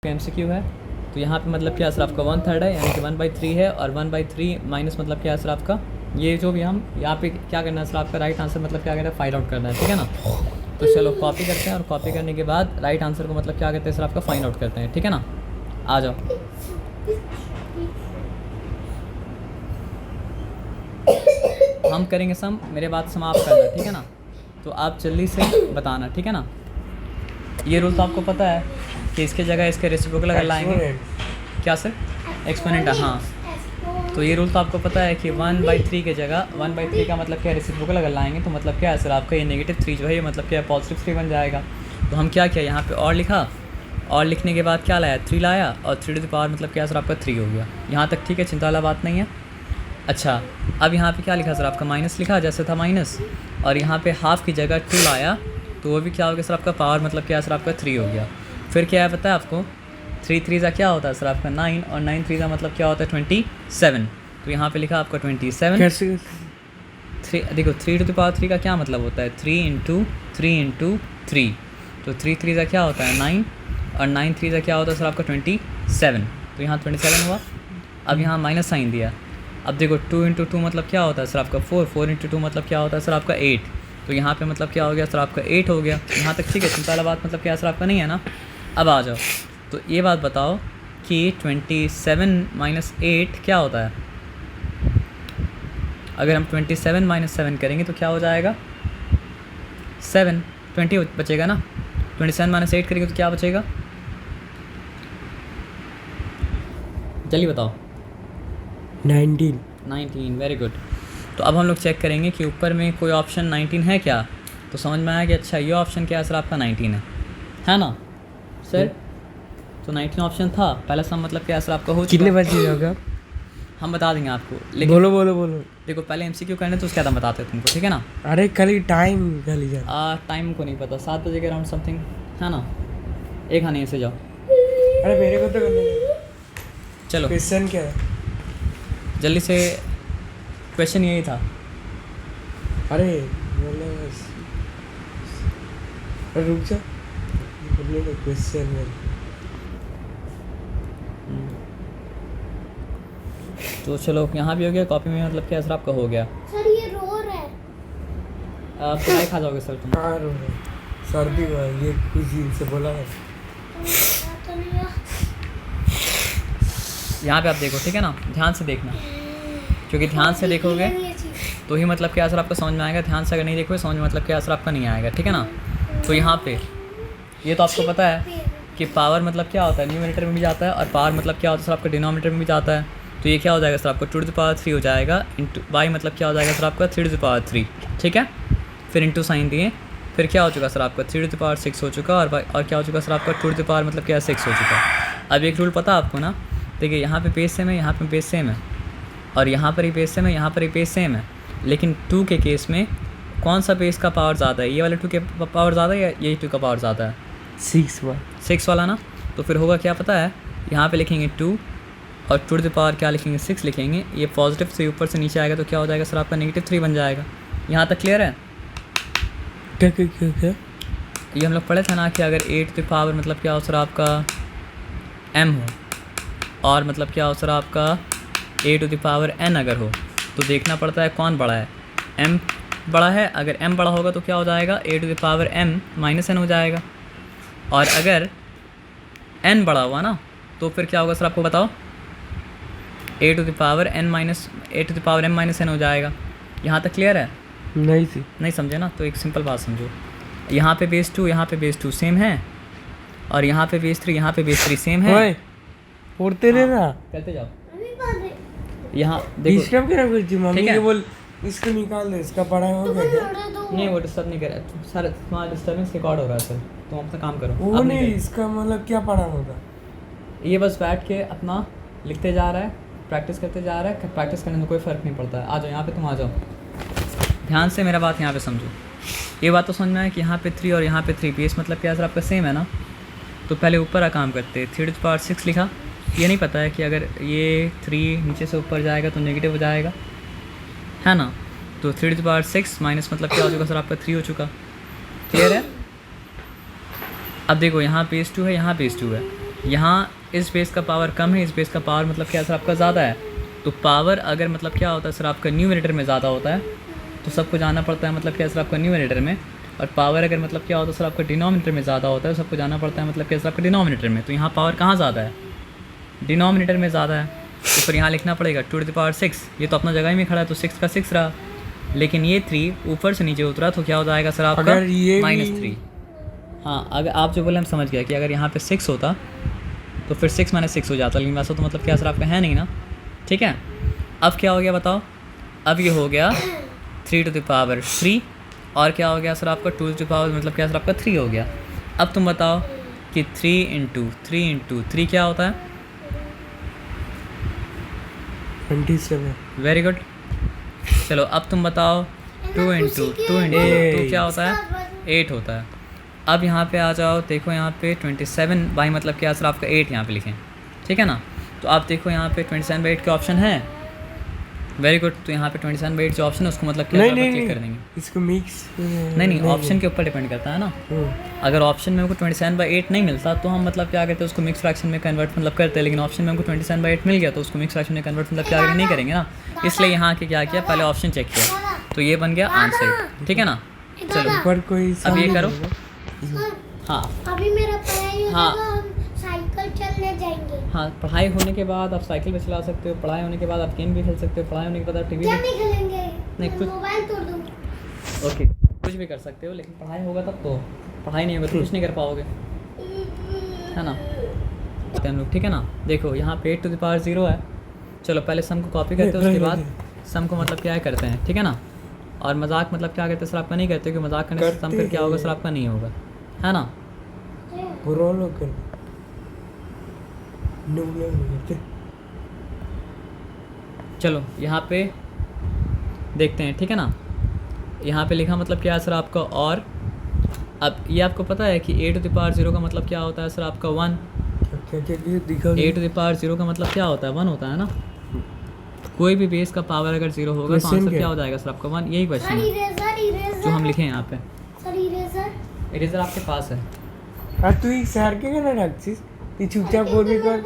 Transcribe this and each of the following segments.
MCQ है। तो यहाँ पे मतलब क्या सर आपका 1/3 है, यानी कि 1/3 है, और 1/3 माइनस मतलब क्या है सर आपका, ये जो भी हम यहाँ पे क्या करना है सर आपका राइट आंसर मतलब क्या करना है फाइंड आउट करना है, ठीक है ना। तो चलो कॉपी करते हैं, और कॉपी करने के बाद राइट आंसर को मतलब क्या करते हैं सर आपका फाइंड आउट करते हैं, ठीक है ना। आ जाओ। हम करेंगे सम, मेरे बात समाप्त करना, ठीक है ना। तो आप जल्दी से बताना, ठीक है ना। ये रूल तो आपको पता है कि इसके जगह इसके रेसिप्रोकल अगर लाएंगे, क्या सर एक्सपोनेंट है, हाँ। तो ये रूल तो आपको पता है कि 1/3 के जगह 1/3 का मतलब क्या है रेसिप्रोकल अगर लाएंगे तो मतलब क्या है सर आपका ये -3 जो है ये मतलब क्या है +3 बन जाएगा। तो हम क्या किया यहाँ पे और लिखा, और लिखने के बाद क्या लाया 3 लाया, और 3 मतलब क्या सर आपका 3 हो गया। यहाँ तक ठीक है, चिंता वाला बात नहीं है। अच्छा अब यहाँ पे क्या लिखा सर आपका माइनस लिखा जैसे था माइनस, और यहाँ पे हाफ की जगह 2 लाया तो वो भी क्या हो गया सर आपका पावर मतलब क्या सर आपका 3 हो गया। फिर क्या है पता है आपको 3 3 क्या होता है सर आपका 9, और 9 3 मतलब क्या होता है 27। तो यहाँ पे लिखा आपका 27। कैसे 3 देखो 3 का क्या मतलब होता है 3 × 3 × 3। तो 3 3 क्या होता है 9, और 9 3 क्या होता है सर आपका 27। तो यहाँ 27 हुआ। अब यहाँ माइनस साइन दिया। अब देखो 2 × 2 मतलब क्या होता है सर आपका 4, 4 × 2 मतलब क्या होता है सर आपका 8। तो यहाँ पे मतलब क्या हो गया सर आपका 8 हो गया। यहाँ तक ठीक है, चिंता वाला बात मतलब क्या सर आपका नहीं है ना। अब आ जाओ, तो ये बात बताओ कि 27 - 8 क्या होता है। अगर हम 27 - 7 करेंगे तो क्या हो जाएगा 7, 20 बचेगा ना। 27 - 8 करेंगे तो क्या बचेगा, जल्दी बताओ। 19 वेरी गुड। तो अब हम लोग चेक करेंगे कि ऊपर में कोई ऑप्शन 19 है क्या। तो समझ में आया कि अच्छा ये ऑप्शन क्या है सर आपका 19 है ना सर। तो 19 ऑप्शन था पहला सम मतलब क्या है सर आपका हो चुका। कितने बजे होगा हम बता देंगे आपको, लेकिन बोलो देखो पहले MCQ करने तो उसके बाद हम बताते हैं तुमको, ठीक है ना। अरे कल टाइम कल ही टाइम को नहीं पता, 7 बजे के अराउंड समथिंग है ना। एक हाँ नहीं से जाओ, अरे मेरे को तो करने दे। चलो क्वेश्चन क्या है जल्दी से। क्वेश्चन यही था। अरे बोलो बस। अरे रुक जा बोलने का क्वेश्चन है। तो चलो यहाँ भी हो गया, कॉपी में मतलब क्या सर आपका हो गया। सर ये रो रहा है। पढ़ाई खा जाओगे सर तुम। हाँ रो रहा है। सर्दी हुआ है, ये कुछ दिन से बोला है। तो नहीं है। यहाँ पे आप देखो, ठीक है ना, ध्यान से देखना, क्योंकि ध्यान से देखोगे तो ही मतलब क्या सर आपका समझ में आएगा। ध्यान से अगर नहीं देखोगे समझ में मतलब क्या सर आपका नहीं आएगा, ठीक है ना। तो यहाँ पे ये तो आपको पता है कि पावर मतलब क्या होता है न्यूमरेटर में भी जाता है, और पावर मतलब क्या होता है सर आपका डिनोमिनेटर में भी जाता है। तो ये क्या हो जाएगा सर आपका 2 हो जाएगा, इंटू y मतलब क्या हो जाएगा सर आपका 3 ठीक है। फिर इंटू साइन दिए, फिर क्या हो चुका सर आपका 3 हो चुका, और क्या हो चुका सर आपका 2 मतलब क्या 6 हो चुका। अब एक रूल पता आपको ना, देखिए यहाँ पे पेज सेम है, यहाँ पे पेज सेम है, और यहाँ पर ही पेज सेम है, यहाँ पर ही पेज सेम है। लेकिन 2 के केस में कौन सा पेज का पावर ज़्यादा है, ये वाले 2 के पावर ज़्यादा है या यही 2 का पावर ज़्यादा है 6 वाला ना। तो फिर होगा क्या पता है, यहाँ पे लिखेंगे 2 और 2 क्या लिखेंगे 6 लिखेंगे। ये पॉजिटिव से ऊपर से नीचे आएगा तो क्या हो जाएगा सर आपका -3 बन जाएगा। यहाँ तक क्लियर है। क्या ये हम लोग पढ़े थे ना कि अगर 8 मतलब क्या हो सर आपका m हो, और मतलब क्या हो सर आपका a⁴n अगर हो, तो देखना पड़ता है कौन बड़ा है, m बड़ा है। अगर m बड़ा होगा तो क्या हो जाएगा a⁴m - n हो जाएगा, और अगर n बड़ा हुआ ना तो फिर क्या होगा सर आपको बताओ a⁴m - n हो जाएगा। यहाँ तक क्लियर है। नहीं समझे ना, तो एक सिंपल बात समझो, यहाँ पे बेस 2 यहाँ पे बेस 2 सेम है, और यहाँ पे बेस 3 यहाँ पे बेस 3 सेम है। ओए पढ़ते रहे ना करते जाओ। अभी पढ़ रहे। यहाँ देखो, डिस्टर्ब क्या करती मम्मी ठीक है? के बोल इसको निकाल दे, इसका पढ़ाई हो गया क्या? लड़ा दो। नहीं वो डिस्टर्ब नहीं कर रहा है सर, तुम्हारा डिस्टर्बेंस रिकॉर्ड हो रहा है सर, तुम अपना काम करो। वो अब नहीं करो। इसका मतलब क्या पढ़ा होगा। ये बस बैठ के अपना लिखते जा रहा है, प्रैक्टिस करते जा रहा है। प्रैक्टिस करने में कोई फ़र्क नहीं पड़ता है। आ जाओ यहाँ पे, तुम आ जाओ, ध्यान से मेरा बात यहाँ पे समझो। ये बात तो समझ में आए कि यहाँ पे 3 और यहाँ पे 3 बेस मतलब क्या सर आपका सेम है ना। तो पहले ऊपर का काम करते, 3 लिखा। ये नहीं पता है कि अगर ये 3 नीचे से ऊपर जाएगा तो नेगेटिव हो जाएगा, है ना। तो 3 माइनस मतलब क्या हो चुका सर आपका 3 हो चुका। क्लियर है। अब देखो यहाँ बेस 2 है, यहाँ बेस 2 है, यहाँ इस बेस का पावर कम है, इस बेस का पावर मतलब क्या सर आपका ज़्यादा है। तो पावर अगर मतलब क्या होता है सर आपका न्यूमरेटर में ज़्यादा होता है तो सबको जाना पड़ता है मतलब क्या सर आपका न्यूमरेटर में, और पावर अगर मतलब क्या होता है सर आपका डिनोमिनेटर में ज़्यादा होता है सबको जाना पड़ता है मतलब क्या सर आपका डिनोमिनेटर में। तो यहाँ पावर कहाँ ज़्यादा है, डिनोमिनेटर में ज़्यादा है। तो फिर यहाँ लिखना पड़ेगा 2⁴ ये तो अपना जगह में खड़ा है तो 6 का 6 रहा, लेकिन ये 3 ऊपर से नीचे उतरा तो क्या हो जाएगा सर आपका अगर ये -3। हाँ, अगर आप जो बोले हम समझ गया कि अगर यहाँ पे 6 होता तो फिर 6 - 6 हो जाता, लेकिन वैसा तो मतलब क्या सर आपका है नहीं ना। ठीक है, अब क्या हो गया बताओ, अब ये हो गया 3⁻³ और क्या हो गया सर आपका 2⁻, मतलब क्या सर आपका 3 हो गया। अब तुम बताओ कि 3 क्या होता है, 27। Very good. चलो अब तुम बताओ 2 × 2 क्या होता है, 8 होता है। अब यहाँ पे आ जाओ, देखो यहाँ पे 27 बाई मतलब क्या सर आपका 8 यहाँ पे लिखें, ठीक है ना। तो आप देखो यहाँ पे 27/8 के ऑप्शन है, वेरी गुड। तो यहाँ पे 27/8 जो ऑप्शन है उसको मतलब क्या क्लिक कर देंगे। इसको मिक्स नहीं, ऑप्शन के ऊपर डिपेंड करता है ना। अगर ऑप्शन में हमको 27/8 नहीं मिलता तो हम मतलब क्या करते हैं उसको मिक्स फ्रैक्शन में कन्वर्ट मतलब करते हैं, लेकिन ऑप्शन में हमको 27/8 मिल गया तो उसको मिक्स फ्रैक्शन में कन्वर्ट मतलब क्या नहीं करेंगे ना। इसलिए यहाँ के क्या किया, पहले ऑप्शन चेक किया तो ये बन गया आंसर, ठीक है ना। चलो पर कोई अब ये करो। हाँ अभी मेरा पढ़ाई हाँ। होगा, हम साइकिल चलने जाएंगे। हाँ, पढ़ाई होने के बाद आप साइकिल भी चला सकते हो, पढ़ाई होने के बाद आप गेम भी खेल सकते हो, पढ़ाई होने के बाद आप टीवी क्या भी, नहीं खेलेंगे, नहीं, कुछ- मोबाइल तोड़ दूंगा। ओके कुछ भी कर सकते हो, लेकिन पढ़ाई होगा तब तो, पढ़ाई नहीं होगा तो कुछ नहीं कर पाओगे, है ना। तो हम लोग ठीक है ना। देखो यहाँ पे 8⁻0 है। चलो पहले सम को कॉपी करते हैं, उसके बाद सम को मतलब क्या है करते हैं, ठीक है ना। और मजाक मतलब क्या करते हैं सर आपका नहीं करते, क्योंकि मजाक करने से सम फिर क्या होगा सर आपका नहीं होगा, है ना। बुरा लोग कर नुबले करते। चलो यहाँ पे देखते हैं, ठीक है ना। यहाँ पे लिखा मतलब क्या है सर आपका, और अब ये आपको पता है कि 8⁻0 का मतलब क्या होता है सर आपका 1। क्या दिखा 8⁻0 का मतलब क्या होता है, 1 होता है ना। कोई भी बेस का पावर अगर 0 होगा तो Question आंसर क्या क्या हो जाएगा सर आपका 1, यही क्वेश्चन है इरेजर जो हम लिखे हैं यहाँ पे। सर इरेजर इरेजर आपके पास है। আর তুই স্যারকে কেন ডাকছিস তুই চুপচাপ করবি কর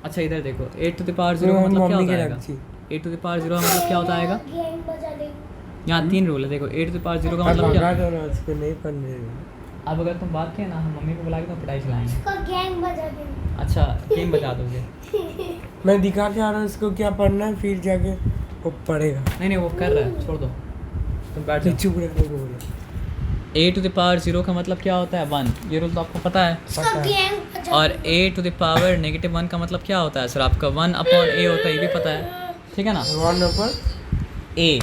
अच्छा इधर देखो 8⁻0 का मतलब क्या मम्मी होता के है, रखी 8⁻0 का मतलब क्या होता है, गैंग बजा देंगे। यहाँ 3 रूल है। देखो 8�0 का अब मतलब क्या, भगा दो ना उसको नहीं पढ़ने अब अगर तुम बात किए ना हम मम्मी को बुला के तो पिटाई खिलाएंगे। उसका गैंग बजा देंगे। अच्छा गेम बजा दोगे, मैं दिखा के आ रहा हूँ उसको क्या पढ़ना है फिर जाके वो पढ़ेगा नहीं वो कर रहा है, छोड़ दो तुम बैठ तो जाओ। चुप रहने को बोला 8⁻0 का मतलब क्या होता है 1, ये रूल तो आपको पता है। उसका पता है। गैंग बजा और a⁻1 का मतलब क्या होता है सर आपका 1/a होता है, ये भी पता है, ठीक है ना। 1/? a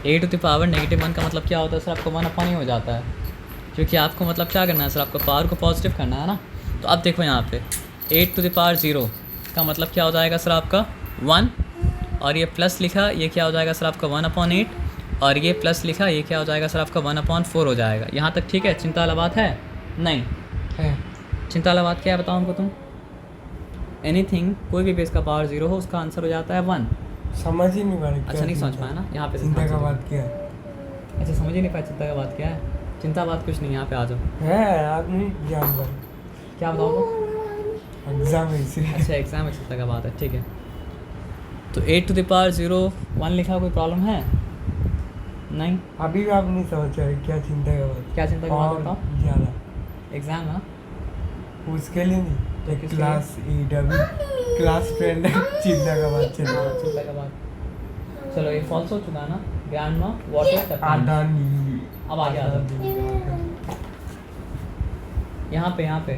a⁻1 का मतलब क्या होता है सर आपको 1/a हो जाता है, क्योंकि आपको मतलब क्या करना है सर आपको पावर को पॉजिटिव करना है ना। तो अब देखो यहाँ पे 8⁻0 का मतलब क्या हो जाएगा सर आपका 1, और ये प्लस लिखा ये क्या हो जाएगा सर आपका 1/8, और ये प्लस लिखा ये क्या हो जाएगा सर आपका 1/4 हो जाएगा। यहाँ तक ठीक है, चिंता वाला बात है नहीं, है चिंता वाला बात क्या है बताओ हमको तुम। एनीथिंग कोई भी बेस का पावर 0 हो उसका आंसर हो जाता है 1। समझ ही नहीं पा रहे अच्छा नहीं समझ पाया ना, यहाँ पे से चिंता ध्यान का से बात क्या है देखो। अच्छा समझ ही नहीं पाया चिंता का बात क्या है, चिंता बात कुछ नहीं, यहाँ पे आ जाओ। है आदमी जान पर क्या बताओ तो? एग्जाम है इसलिए अच्छा एग्जाम में चिंता का बात है, ठीक है। तो 8⁻0 1 लिखा कोई प्रॉब्लम है नहीं। अभी भी आप नहीं समझ रहे क्या चिंता का बात क्या चिंता का बात और बताओ। ज़्यादा एग्जाम है ना, उसके लिए नहीं तो किसके क्लास EW क्लास फ्रेंड चिंता का बात चल रहा हाँ, है चिंता का बात। चलो ये फॉल्स हो चुका है ना, ग्रैंड माँ वाटर अडानी अब आगे आ जाओ। यहाँ पे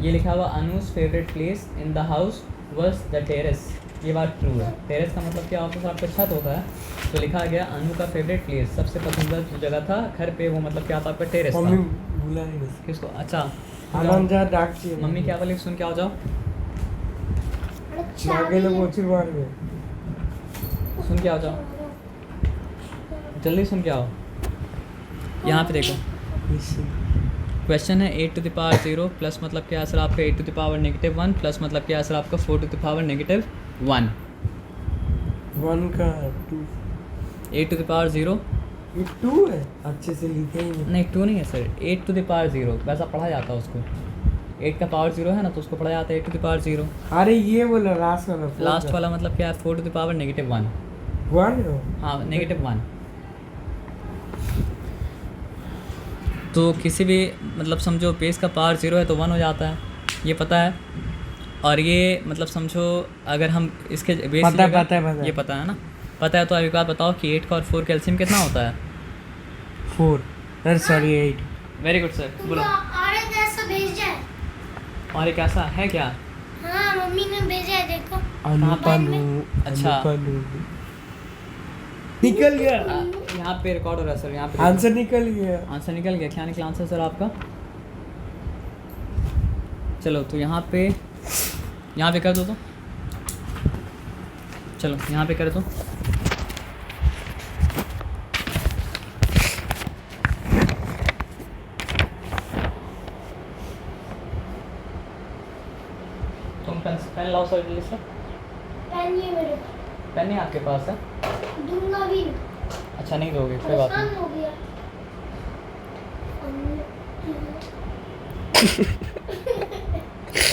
ये लिखा हुआ Anuj favourite place in the house was the terrace, ये बात ट्रू है। टेरेस का मतलब क्या होता है, आपका छत होता है। तो लिखा गया अनु का फेवरेट प्लेस, सबसे पसंदीदा जो जगह था घर पे वो मतलब क्या था आपका टेरेस मम्मी था। बुला रही है किसको, अच्छा आनंद जा डाक चाहिए मम्मी क्या बोली सुन के आ जाओ, मांगे लोग मोची मार गए सुन के आ जाओ, जल्दी सुन के आओ। यहाँ पे देखो क्वेश्चन है 8⁻0 प्लस मतलब क्या है सर आपका 8⁻1 प्लस मतलब क्या है सर आपका 4⁻1। 1 का 2 8⁻0 ये 2 है, अच्छे से लिखे ही नहीं। नहीं 2 नहीं है सर, 8 टू द पावर 0 वैसा पढ़ा जाता है उसको। 8 का पावर 0 है ना, तो उसको पढ़ा जाता है 8 टू द पावर 0। अरे ये बोला लास्ट वाला, लास्ट वाला मतलब क्या है, 4 टू द पावर -1। 1 है। हाँ -1। तो किसी भी मतलब समझो बेस का पावर 0 है तो 1 हो जाता है, ये पता है। और ये मतलब समझो अगर हम इसके बेस पता है। ये पता है ना, पता है। तो अभी एक बात बताओ कि 8 का और 4 का एलसीएम कितना होता है? 4, अरे सॉरी 8। वेरी गुड सर, बोलो। और एक ऐसा भेजा है। और एक ऐसा है क्या? हाँ मम्मी ने भेजा है, देखो। अनुपनु, अच्छा। अनुपनु। निकल गया, यहाँ पे रिकॉर्ड हो रहा है सर, यहाँ पे आंसर निकल गया। आंसर निकल गया। क्या निकला आंसर सर आपका? चलो तो यहाँ पे कर दो तो, चलो यहाँ पे कर दो। तुम पेन लाओ सर जल्दी से। पेन ये मेरे पेन नहीं आपके पास है? दूंगा भी। अच्छा नहीं दोगे, कोई बात परेशान नहीं। हो गया।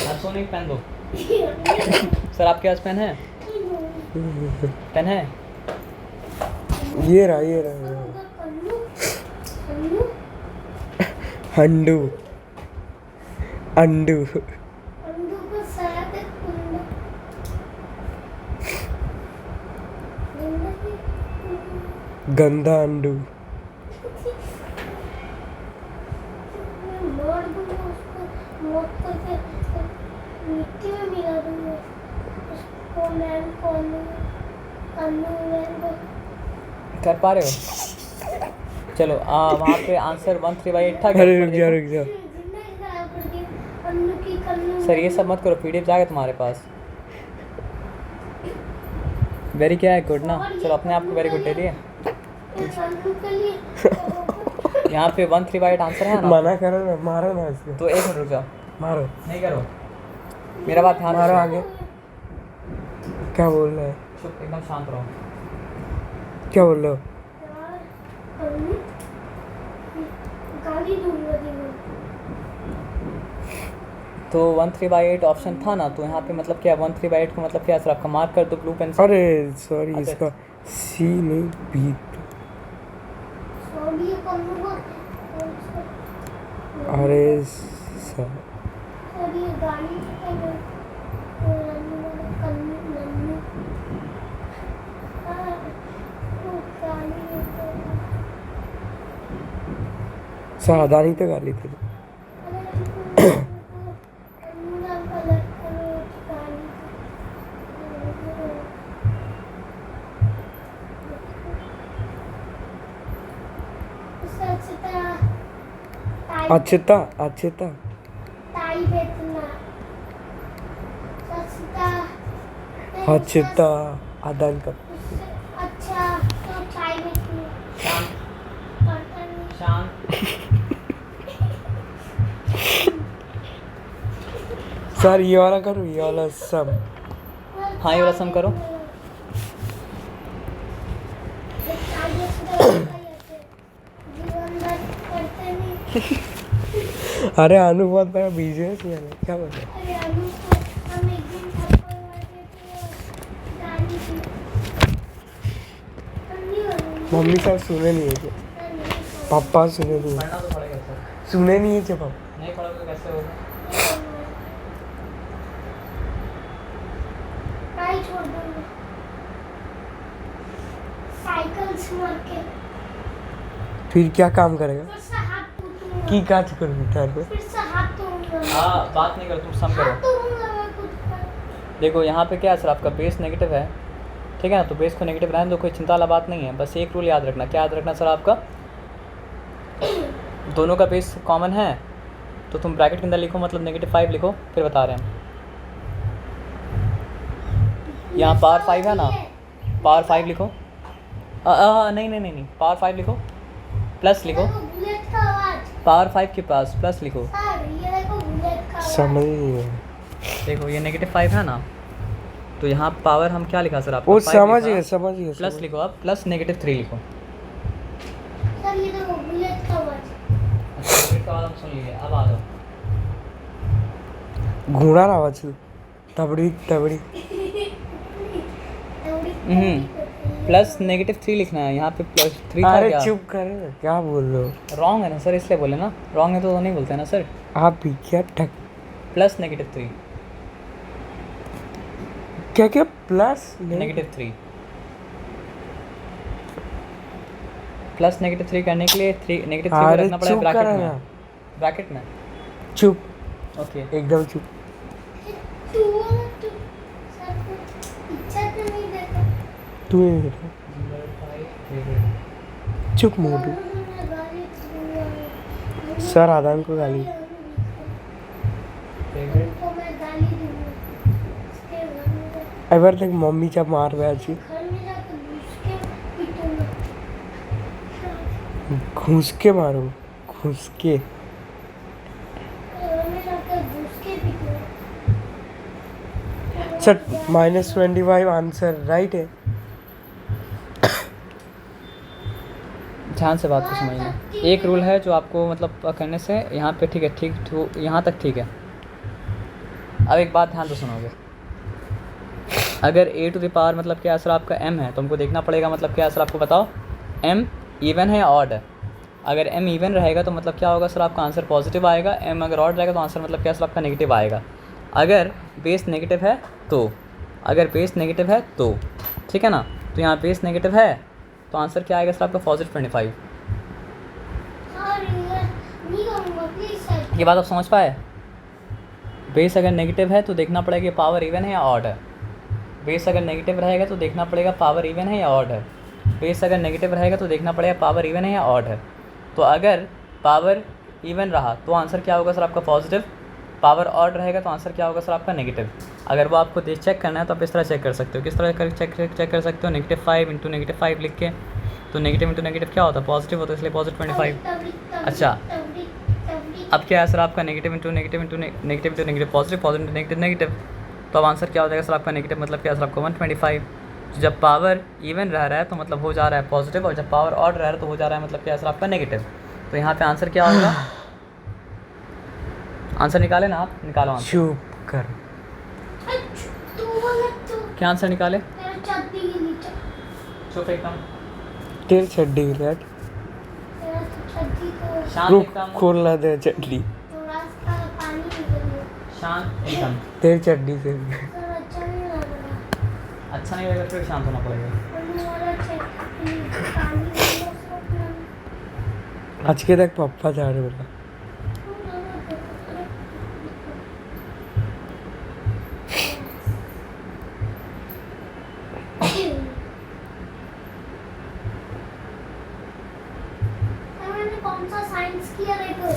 आप सोने पेन दो सर। आपके पास पेन है? पेन है? ये रहा। कन्नू कन्नू हंडू, अंडू, अंडू को सलाद कुंडू गंदा अंडू। मार दूंगा उसको, मौत करके मिट्टी में मिला दूंगा उसको। मैन कन्नू मैन को कर पा रहे हो? चलो वहाँ पे आंसर 1/3/8 था। अरे रुक जा। जिंदगी खराब कर दी अन्नू की। कन्नू सर ये सब मत करो, पीडीएफ जाएगा तुम्हारे पास। वेरी क्या है गुड ना, चलो अपने आप को वेरी गुड दे दिए। अन्नू के लिए यहाँ पे 1/3/8 आंसर है ना, मना करो ना, मारो ना इसको। तो 1 मिनट रुक जाओ। मारो, नहीं करो, मेरा बात ध्यान मारो से। आगे। क्या बोल रहा है? चुप, एकदम शांत रहो। क्या बोल रहे हो? अन्नू गाली दूंगा देखो। तो 1/3/8 ऑप्शन था ना, तो यहाँ पे मतलब क्या 1/3/8 को मतलब क्या सर आपका मार्क कर दो ब्लू पेन से। अरे सॉरी, अच्छा। इसका सी नहीं बी। सॉरी कन्नू को। अरे सॉरी गाली कन्नू नन्नू सावधानी तो गाली थी। अच्छता ताई बेतना अच्छता आदान का। अच्छा तो ताई बेतना शांत पता नहीं। शांत। सर ये वाला करो, ये वाला सब। हाँ ये वाला सम करो। अरे अनु बहुत बड़ा बिजनेस मैन है, क्या बोल रहे हो? अरे अनु को हम एक दिन थप्पड़ मारे थे गाली थी। मम्मी साहब सुने नहीं है क्या? पापा सुने नहीं है। पढ़ना तो पड़ेगा सर, सुने नहीं है क्या पापा? नहीं पढ़ोगे तो कैसे होगा? टाई छोड़ दूंगा साइकिल से मार के। फिर क्या काम करेगा? फिर से हाथ टूटूंगा। की काज करोगे तार पे? फिर से हाथ तोड़ूंगा। हाँ बात नहीं करो, तुम सम हाथ करो। तोड़ूंगा मैं खुद का। देखो यहाँ पे क्या है सर, आपका बेस नेगेटिव है, ठीक है ना, तो बेस को नेगेटिव रहने दो, कोई चिंता वाला बात नहीं है। बस एक रूल याद रखना, क्या याद रखना सर आपका, दोनों का बेस कॉमन है, तो तुम ब्रैकेट के अंदर लिखो, मतलब -5 लिखो, फिर बता रहे हैं। यहाँ पावर 5 है ना, पावर 5 लिखो। नहीं पावर 5 लिखो, प्लस लिखो, देखो बुलेट का आवाज। पावर 5 के पास प्लस लिखो। सर ये देखो बुलेट का आवाज। समझ नहीं है। देखो ये -5 है ना, तो यहाँ पावर हम क्या लिखा सर आपको? वो 5 समझ लिखा, गए, समझ गए। प्लस लिखो, अब प्लस -3 लिखो। सर ये देखो बुलेट का आवाज। अच्छा बुलेट का आवाज़ हम सुन लिए, अब आ जाओ। घोड़ा आवाज तबड़ी तबड़ी। प्लस -3 लिखना है यहाँ पे, +3 था अरे क्या? चुप कर, क्या बोल रहे हो रॉन्ग है ना सर, इसलिए बोले ना, रॉन्ग है तो नहीं बोलते ना सर। आप भी? क्या +-3 क्या क्या प्लस नहीं? -3 +-3 करने के लिए -3 को अरे रखना पड़ेगा चुप ब्रैकेट कर में, ना। ब्रैकेट में। चुप, ओके एकदम चुप। तू सर को इच्छा तो नहीं देता। तू ही बेटा चुप मोटू। मैं गाली दूंगा। सर आदान को गाली। उनको मैं गाली दूंगा। उसके घर में एबार देख मम्मी जब मार रहा है घर में जाकर घुस के पीटूंगा। घुस के मारो, घुस के। घर में जाकर घुस के पीटूंगा। सर -25 आंसर राइट है। ध्यान से बात को समझना। एक रूल है जो आपको मतलब करने से यहाँ पे ठीक है, ठीक तो यहाँ तक ठीक है। अब एक बात ध्यान से सुनोगे, अगर a⁴ मतलब क्या सर आपका m है, तो हमको देखना पड़ेगा मतलब क्या सर आपको बताओ m इवन है या ऑड है। अगर m इवन रहेगा तो मतलब क्या होगा सर आपका आंसर पॉजिटिव आएगा, m अगर ऑड रहेगा तो आंसर मतलब क्या सर आपका नेगेटिव आएगा। अगर बेस नेगेटिव है तो, अगर बेस नेगेटिव है तो ठीक है ना, तो यहाँ बेस नेगेटिव है तो आंसर क्या आएगा सर आपका +25। और नहीं करूँगा प्लीज सर। ये बात आप समझ पाए? बेस अगर नेगेटिव है तो देखना पड़ेगा कि पावर इवन है या ऑड है। बेस अगर नेगेटिव रहेगा तो देखना पड़ेगा पावर इवन है या ऑड है। बेस अगर नेगेटिव रहेगा तो देखना पड़ेगा पावर इवन है या ऑड है। तो अगर पावर इवन रहा तो आंसर क्या होगा सर आपका पॉजिटिव, पावर ऑड रहेगा तो आंसर क्या होगा सर आपका नेगेटिव। अगर वो आपको चेक करना है तो आप इस तरह चेक कर सकते हो। किस तरह चेक कर सकते हो? -5 × -5 लिख के, तो नेगेटिव × नेगेटिव क्या होता है? पॉजिटिव होता है, इसलिए +25। अच्छा अब क्या है सर आपका negative × negative positive, positive × negative negative, तो अब आंसर क्या हो जाएगा सर आपका नेगेटिव मतलब क्या सर आपका 125। तो जब पावर इवन रह रहा है तो मतलब हो जा रहा है पॉजिटिव, और जब पावर ऑड रह रहा है तो हो जा रहा है मतलब क्या सर आपका नेगेटिव। तो यहाँ पे आंसर क्या होगा? आंसर निकाले ना आप, निकालो आंसर। चुप कर। तू वाला तू क्या आंसर निकाले? तेरा चड्डी के नीचे। चुप एकदम, तेरी चड्डी लेट तेरा तो चड्डी तो शांत रुक, एकदम, खोलना दे चड्डी। तो रास्ता पानी निकल गया। शांत एकदम। तेरी चड्डी से सर अच्छा नहीं लग रहा। अच्छा नहीं लगेगा फिर शांत होना पड़ेगा। और मेरा चड्डी पानी निकल गया। आज के तक पापा जा रहे बोला। मैंने कौन सा साइंस किया देखो,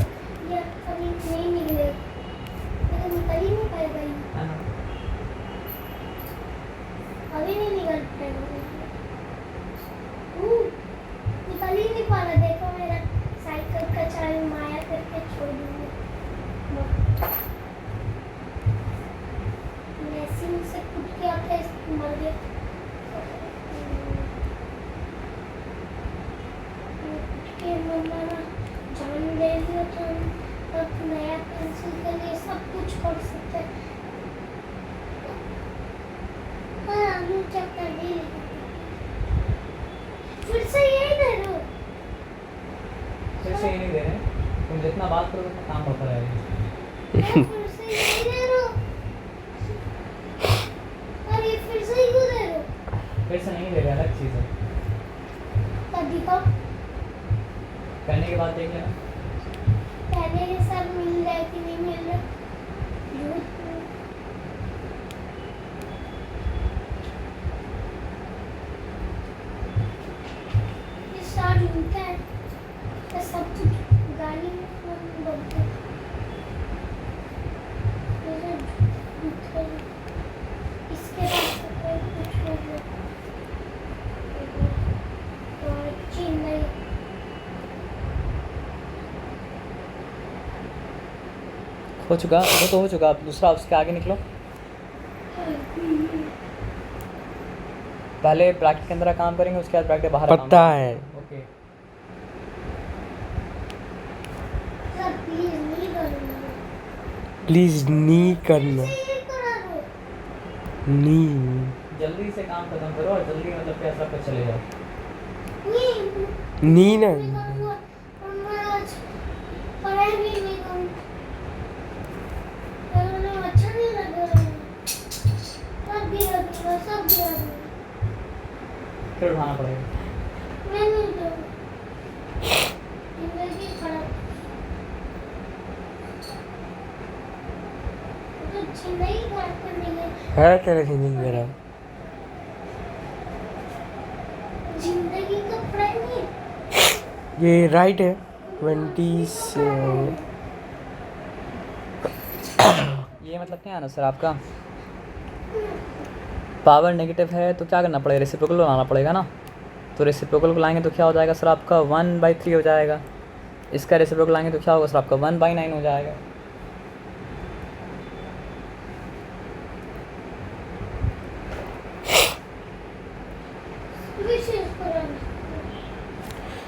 ये कभी नहीं निकले, लेकिन निकल ही नहीं पाएगा ये। अभी नहीं निकल पाएगा। निकल ही नहीं पा रहा। देखो मेरा साइकिल का चाबी माया करके छोड़ दूंगी। मैसिंग से कुछ किया था, मर गया। मम्मा ना जान दे दिया तो अब नया पेंसिल के लिए सब कुछ कर सकते हैं। हम चेक कर भी फिर से यही दे रहे हो। फिर से ये नहीं दे रहे, तुम जितना बात करोगे उतना काम होता रहेगा। फिर से यही दे रहे हो। अरे फिर से ही क्यों दे रहे हो? फिर से नहीं दे रहे, अलग चीज़ है। तब दिखाओ। करने के बाद देख लेना। पहले के सब मिल रहा है कि नहीं मिल रहा? झूठ। ये सारा झूठा है। ये सब कुछ गाली में बोलते हैं। ये सब झूठा है। इसके पास तो कोई कुछ नहीं है। और चिन्ह हो चुका, वो तो हो चुका। अब दूसरा उसके आगे निकलो। पहले ब्रैकेट के अंदर काम करेंगे, उसके बाद ब्रैकेट बाहर काम पता करेंगे। है। ओके प्लीज नी करना, ये करा दो। नी जल्दी से काम खत्म करो और जल्दी मतलब कि ऐसा कुछ चले जाओ। नहीं नी ना मैं करूँगा और मैं आज पढ़ाई भी नहीं करूँगा। अगर मुझे अच्छा नहीं लग रहा है सब गिरा दूँगा, सब गिरा दूँगा। फिर उठाना पड़ेगा। मैं नहीं करूँगा। जिंदगी खराब। तो जिंदगी खराब करने के है तेरा जिंदगी मेरा। जिंदगी का पढ़ाई नहीं है। ये राइट है 20 से। ये मतलब क्या है ना सर आपका पावर नेगेटिव है तो क्या करना पड़ेगा, रेसिप्रोकल लाना पड़ेगा ना। तो रेसिप्रोकल को लाएंगे तो क्या हो जाएगा सर आपका 1/3 हो जाएगा। इसका रेसिप्रोकल लाएंगे तो क्या होगा सर आपका 1/9 हो जाएगा। विशेष पढ़ाई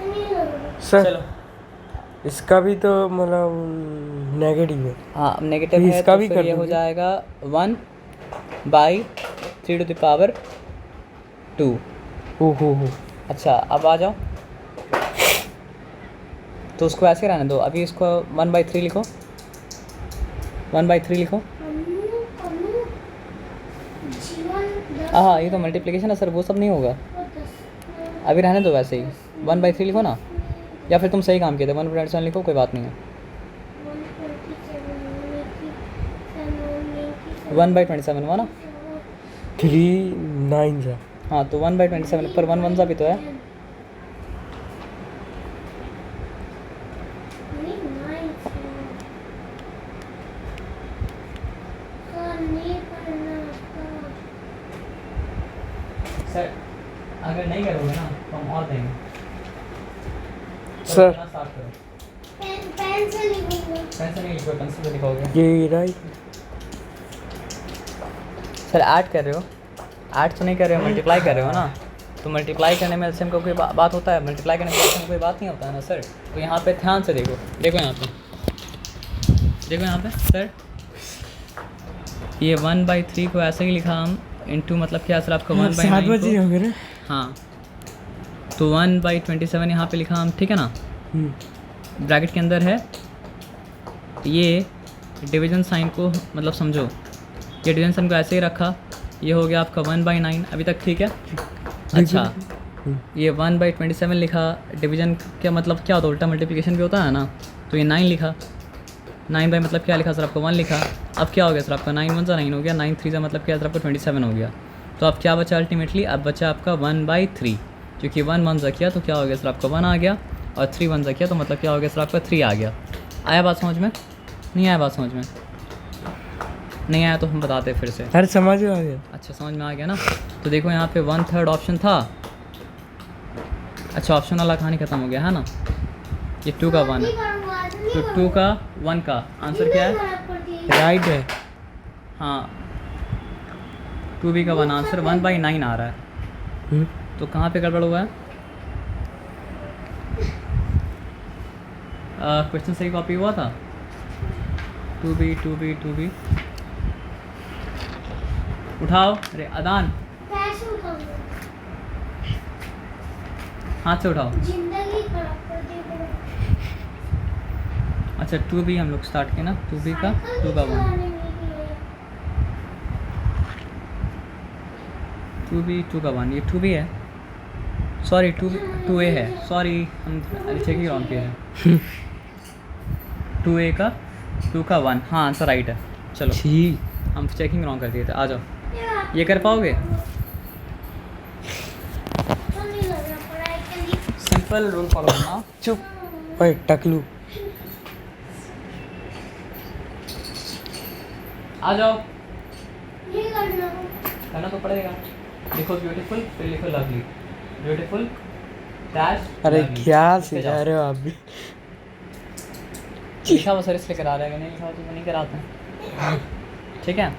नहीं लग रहा। सर चलो इसका भी तो मतलब नेगेटिव है। हाँ अब नेगेटिव तो है इसका तो भी फिर कर ये हो दोगे? जाएगा 1/3 हो। अच्छा अब आ जाओ तो उसको ऐसे रहने दो। अभी इसको 1/3 लिखो, 1/3 लिखो। अनु जीवन 10 हाँ ये तो मल्टीप्लिकेशन है सर, वो सब नहीं होगा। और 10 अभी रहने दो वैसे ही 1/3 लिखो ना, या फिर तुम सही काम किए थे 1/7 लिखो, कोई बात नहीं है। 1/27 हुआ ना। 3 9 जा। हाँ तो 1/27 पर 1 1 सा भी तो है। सर अगर नहीं करोगे ना तो हम और देंगे। सर। स्टार्ट करो। पेन से लिखूंगा। पेंसिल नहीं लिखोगे, पेंसिल से लिखोगे। ये राइट। सर ऐड कर रहे हो, ऐड तो नहीं कर रहे हो, मल्टीप्लाई कर रहे हो ना। तो मल्टीप्लाई करने में एलसीएम का कोई बात होता है? मल्टीप्लाई करने में एलसीएम का कोई बात नहीं होता है ना सर। तो यहाँ पे ध्यान से देखो, देखो यहाँ पे, देखो यहाँ पे सर, ये 1/3 को ऐसे ही लिखा हम इंटू मतलब क्या सर आपका 7 1/9 बजे को, हो गए ना। हाँ तो 1/27 यहाँ पे लिखा हम, ठीक है ना। ब्रैकेट के अंदर है, ये डिवीजन साइन को मतलब समझो, ये डिवीजन साइन को ऐसे ही रखा, ये हो गया आपका 1/9 अभी तक, ठीक है। अच्छा ये 1/27 लिखा, डिवीजन क्या मतलब क्या होता है, उल्टा मल्टीप्लिकेशन भी होता है ना। तो ये 9 लिखा, 9 बाई मतलब क्या लिखा सर आपका 1 लिखा। अब क्या हो गया सर आपका 9 1 9 हो गया, 9 3 का मतलब क्या सर आपका 27 हो गया। तो अब क्या बचा अल्टीमेटली, अब बचा आपका 1/3, क्योंकि 1 1 सा किया तो क्या हो गया सर आपका 1 आ गया, और 3 1 सा किया तो मतलब क्या हो गया सर आपका 3 आ गया। आया बात समझ में? नहीं आया बात समझ में? नहीं आया तो हम बताते फिर से। अरे समझ में आ गया। अच्छा समझ में आ गया ना। तो देखो यहाँ पे 1/3 ऑप्शन था। अच्छा ऑप्शन वाला कहानी खत्म हो गया है ना। ये 2 का 1 है, तो 2 का 1 का आंसर क्या है? राइट है। हाँ 2b का 1 आंसर 1/9 आ रहा है। तो कहाँ पे गड़बड़ हुआ है? क्वेश्चन सही कॉपी हुआ था। 2b उठाओ, अरे अदान हाथ से उठाओ। जिंदगी खराब कर दी बड़ा। अच्छा 2b हम लोग स्टार्ट किए ना, 2b का 2 का 1, 2b 2 का 1, ये 2b है, सॉरी 2a है, सॉरी हम चेकिंग रॉन्ग किए हैं। 2a का 2 का 1, हाँ आंसर राइट है। चलो ठीक। हम चेकिंग रॉन्ग कर दिए थे। आ जाओ, ये कर पाओगे? सिंपल रूल फॉलो करना। चुप। ओए टकलू। आ जाओ, ये करना करना तो पड़ेगा। लिखो ब्यूटीफुल, फिर लिखो लवली। ब्यूटीफुल डैश अरे lovely। क्या लिख के सिखा जाओ। रहे हो आप भी। लिखा वो सर इसलिए करा रहे हैं, नहीं लिखा हो तो नहीं कराते हैं, ठीक है।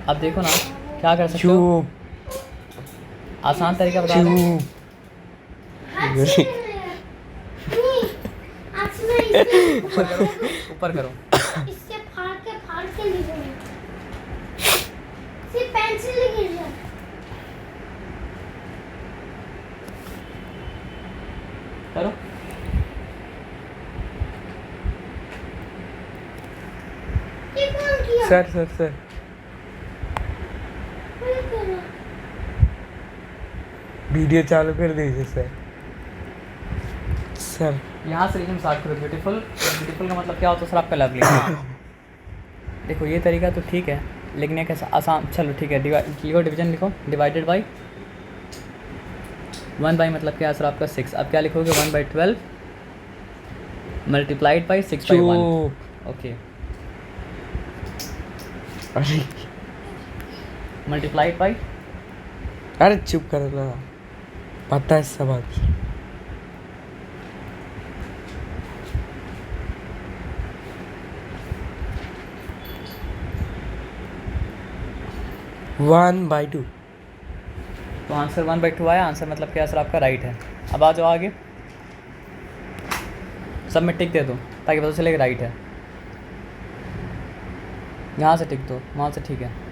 अब देखो ना क्या कर सकते हो, चुप आसान तरीका बता दो। चुप। हाथ से नहीं, हाथ से नहीं, इससे ऊपर करो। इससे फाड़ के लिखूंगी। सिर्फ पेंसिल ही गिर जाए। करो। ये कौन किया? सर मैं करा। वीडियो चालू कर दीजिए सर। यहाँ से लिखना स्टार्ट करो। ब्यूटीफुल। ब्यूटीफुल का मतलब क्या होता है सर आपका? लवली। देखो ये तरीका तो ठीक है, लेकिन एक ऐसा आसान, चलो ठीक है, लिखो डिवीजन, लिखो डिवाइडेड बाई 1 बाई मतलब क्या है सर आपका 6। अब क्या लिखोगे? 1/12 मल्टीप्लाइड बाई 6/1। ओके, अरे मल्टीप्लाइड बाई, अरे चुप कर ना, पता है सब आंसर। 1/2। तो आंसर 1/2 आया। आंसर मतलब क्या सर आपका राइट है। अब आ जाओ आगे, सब में टिक दे दो ताकि पता चले कि राइट है। यहाँ से टिक दो, वहाँ से ठीक है।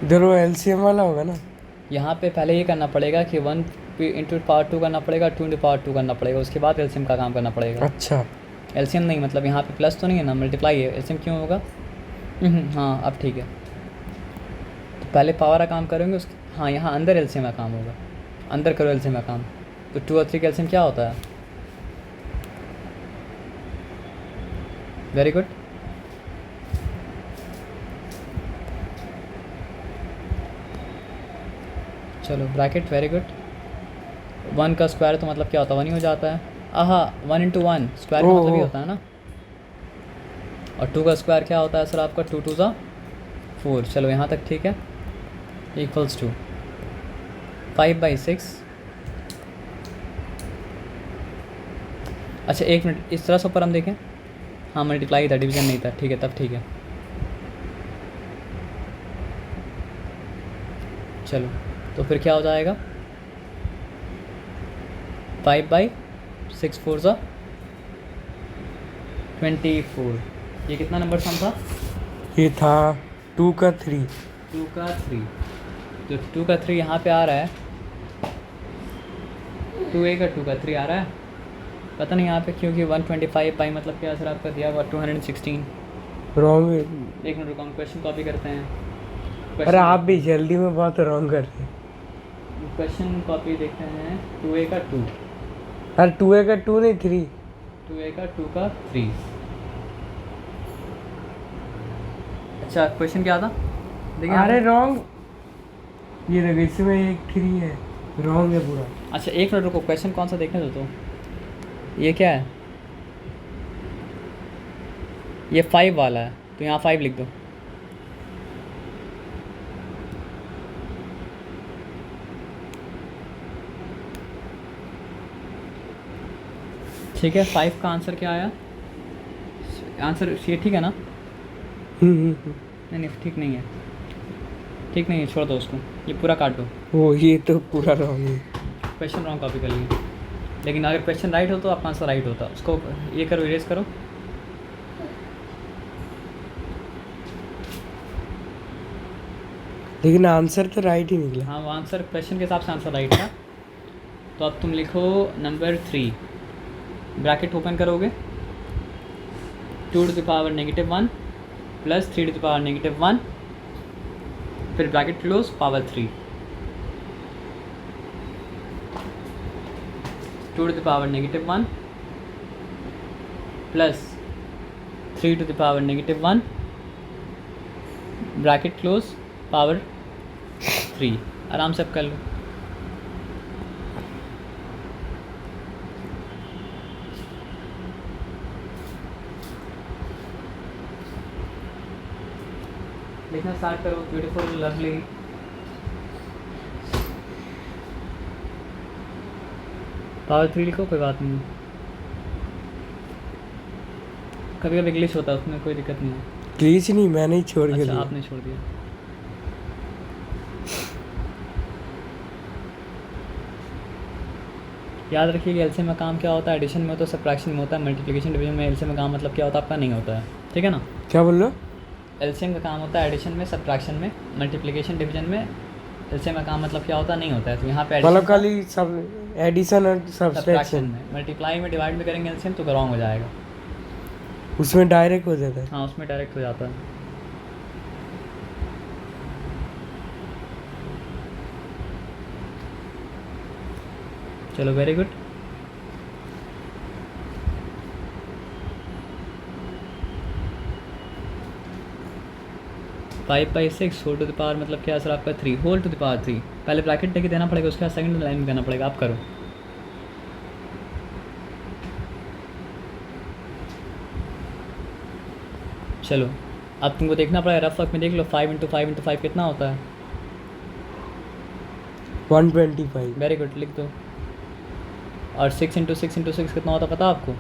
इधर वो एलसीएम वाला होगा ना। यहाँ पे पहले ये करना पड़ेगा कि 1 इंटू पावर 2 करना पड़ेगा, 2 इंटू पावर 2 करना पड़ेगा, उसके बाद एलसीएम का काम करना पड़ेगा। अच्छा, एलसीएम नहीं, मतलब यहाँ पे प्लस तो नहीं है ना, मल्टीप्लाई है। एलसीएम क्यों होगा? हाँ अब ठीक है। तो पहले पावर का काम करेंगे हाँ यहाँ अंदर एलसीएम का काम होगा। अंदर करो एलसीएम का काम। तो 2 और 3 का एलसीएम क्या होता है? Very good. चलो ब्रैकेट, वेरी गुड। 1 का स्क्वायर तो मतलब क्या होता है? 1 ही हो जाता है। आहा, 1 इंटू 1 स्क्वायर का मतलब ही होता है ना। और 2 का स्क्वायर क्या होता है सर आपका? 2 2 ज़ा 4। चलो यहाँ तक ठीक है। Equals to 5/6। अच्छा एक मिनट, इस तरह से ऊपर हम देखें। हाँ मल्टीप्लाई था, डिवीजन नहीं था। ठीक है, तब ठीक है। चलो तो फिर क्या हो जाएगा? 5/6 4 ज़ा 24। ये कितना नंबर सम था? ये था 2 का 3। 2 का 3। तो 2 का 3 यहाँ पे आ रहा है। 2a का 2 का 3 आ रहा है। पता नहीं यहाँ पे क्योंकि 125 पाई मतलब क्या सर आपका दिया हुआ 216। रॉन्ग। एक मिनट रुको, हम क्वेश्चन कॉपी करते हैं। अरे आप भी जल्दी में बहुत रॉन्ग करते हैं। क्वेश्चन कॉपी देखते हैं। 2a का 2, अरे 2a का 2 नहीं 3। 2a का 2 का 3। अच्छा क्वेश्चन क्या था? देखिए अरे रॉन्ग, ये देखो इसमें एक 3 है, रॉन्ग है पूरा। अच्छा एक मिनट रुको, क्वेश्चन कौन सा देखने दो। तो ये क्या है? ये 5 वाला है, तो यहाँ 5 लिख दो। ठीक है, 5 का आंसर क्या आया? आंसर ये ठीक है ना? नहीं नहीं ठीक नहीं है, ठीक नहीं है, छोड़ दो उसको, ये पूरा काट दो। वो ये तो पूरा रॉन्ग है। क्वेश्चन रॉन्ग कॉपी कर लिए, लेकिन अगर क्वेश्चन राइट हो तो आपका आंसर राइट होता। उसको ये करो, इरेज करो। लेकिन आंसर तो राइट ही निकला। हाँ वो आंसर क्वेश्चन के हिसाब से आंसर राइट था। तो अब तुम लिखो नंबर 3, ब्रैकेट ओपन करोगे 2 to the power -1 plus 3 to the power -1, फिर bracket close, power 3, 2 to the power -1 plus 3 to the power -1, bracket close, power 3। आराम से अब कर लो। लिखना स्टार्ट करो। Beautiful, lovely. पावर 3 लिखो, कोई बात नहीं है, कभी कभी ग्लिच होता है उसमें, कोई दिक्कत नहीं है। प्लीज नहीं, मैंने ही छोड़ के अच्छा दिया। आपने छोड़ दिया। याद रखिए कि एलसीएम का काम क्या होता है, एडिशन में होता है, सब्ट्रैक्शन में होता है, मल्टीप्लिकेशन डिवीजन में एलसीएम का काम मतलब क्या होता है आपका नहीं होता है, ठीक है ना। क्या बोल रहे हो? एलसीएम का काम होता है एडिशन में, सब्ट्रैक्शन में, मल्टीप्लिकेशन डिवीजन में। एलसीएम का काम मतलब क्या होता है नहीं होता है, तो यहाँ पे मतलब खाली सब एडिशन और सब्ट्रैक्शन सब्सट्रैक्शन में, मल्टीप्लाई में डिवाइड में करेंगे एलसीएम तो रॉन्ग हो जाएगा। उसमें डायरेक्ट हो जाता है। हाँ उसमें डायरेक्ट हो जाता है। चलो very good. Five by six whole to the power मतलब क्या सर आपका 3 होल टू द पावर 3। पहले ब्रैकेट लेके देना पड़ेगा, उसके बाद सेकंड लाइन में देना पड़ेगा। आप करो। चलो अब तुमको देखना पड़ेगा, रफ वर्क में देख लो। 5 × 5 × 5 कितना होता है? 125। वेरी गुड, लिख दो। और 6 × 6 × 6 कितना होता है पता आपको?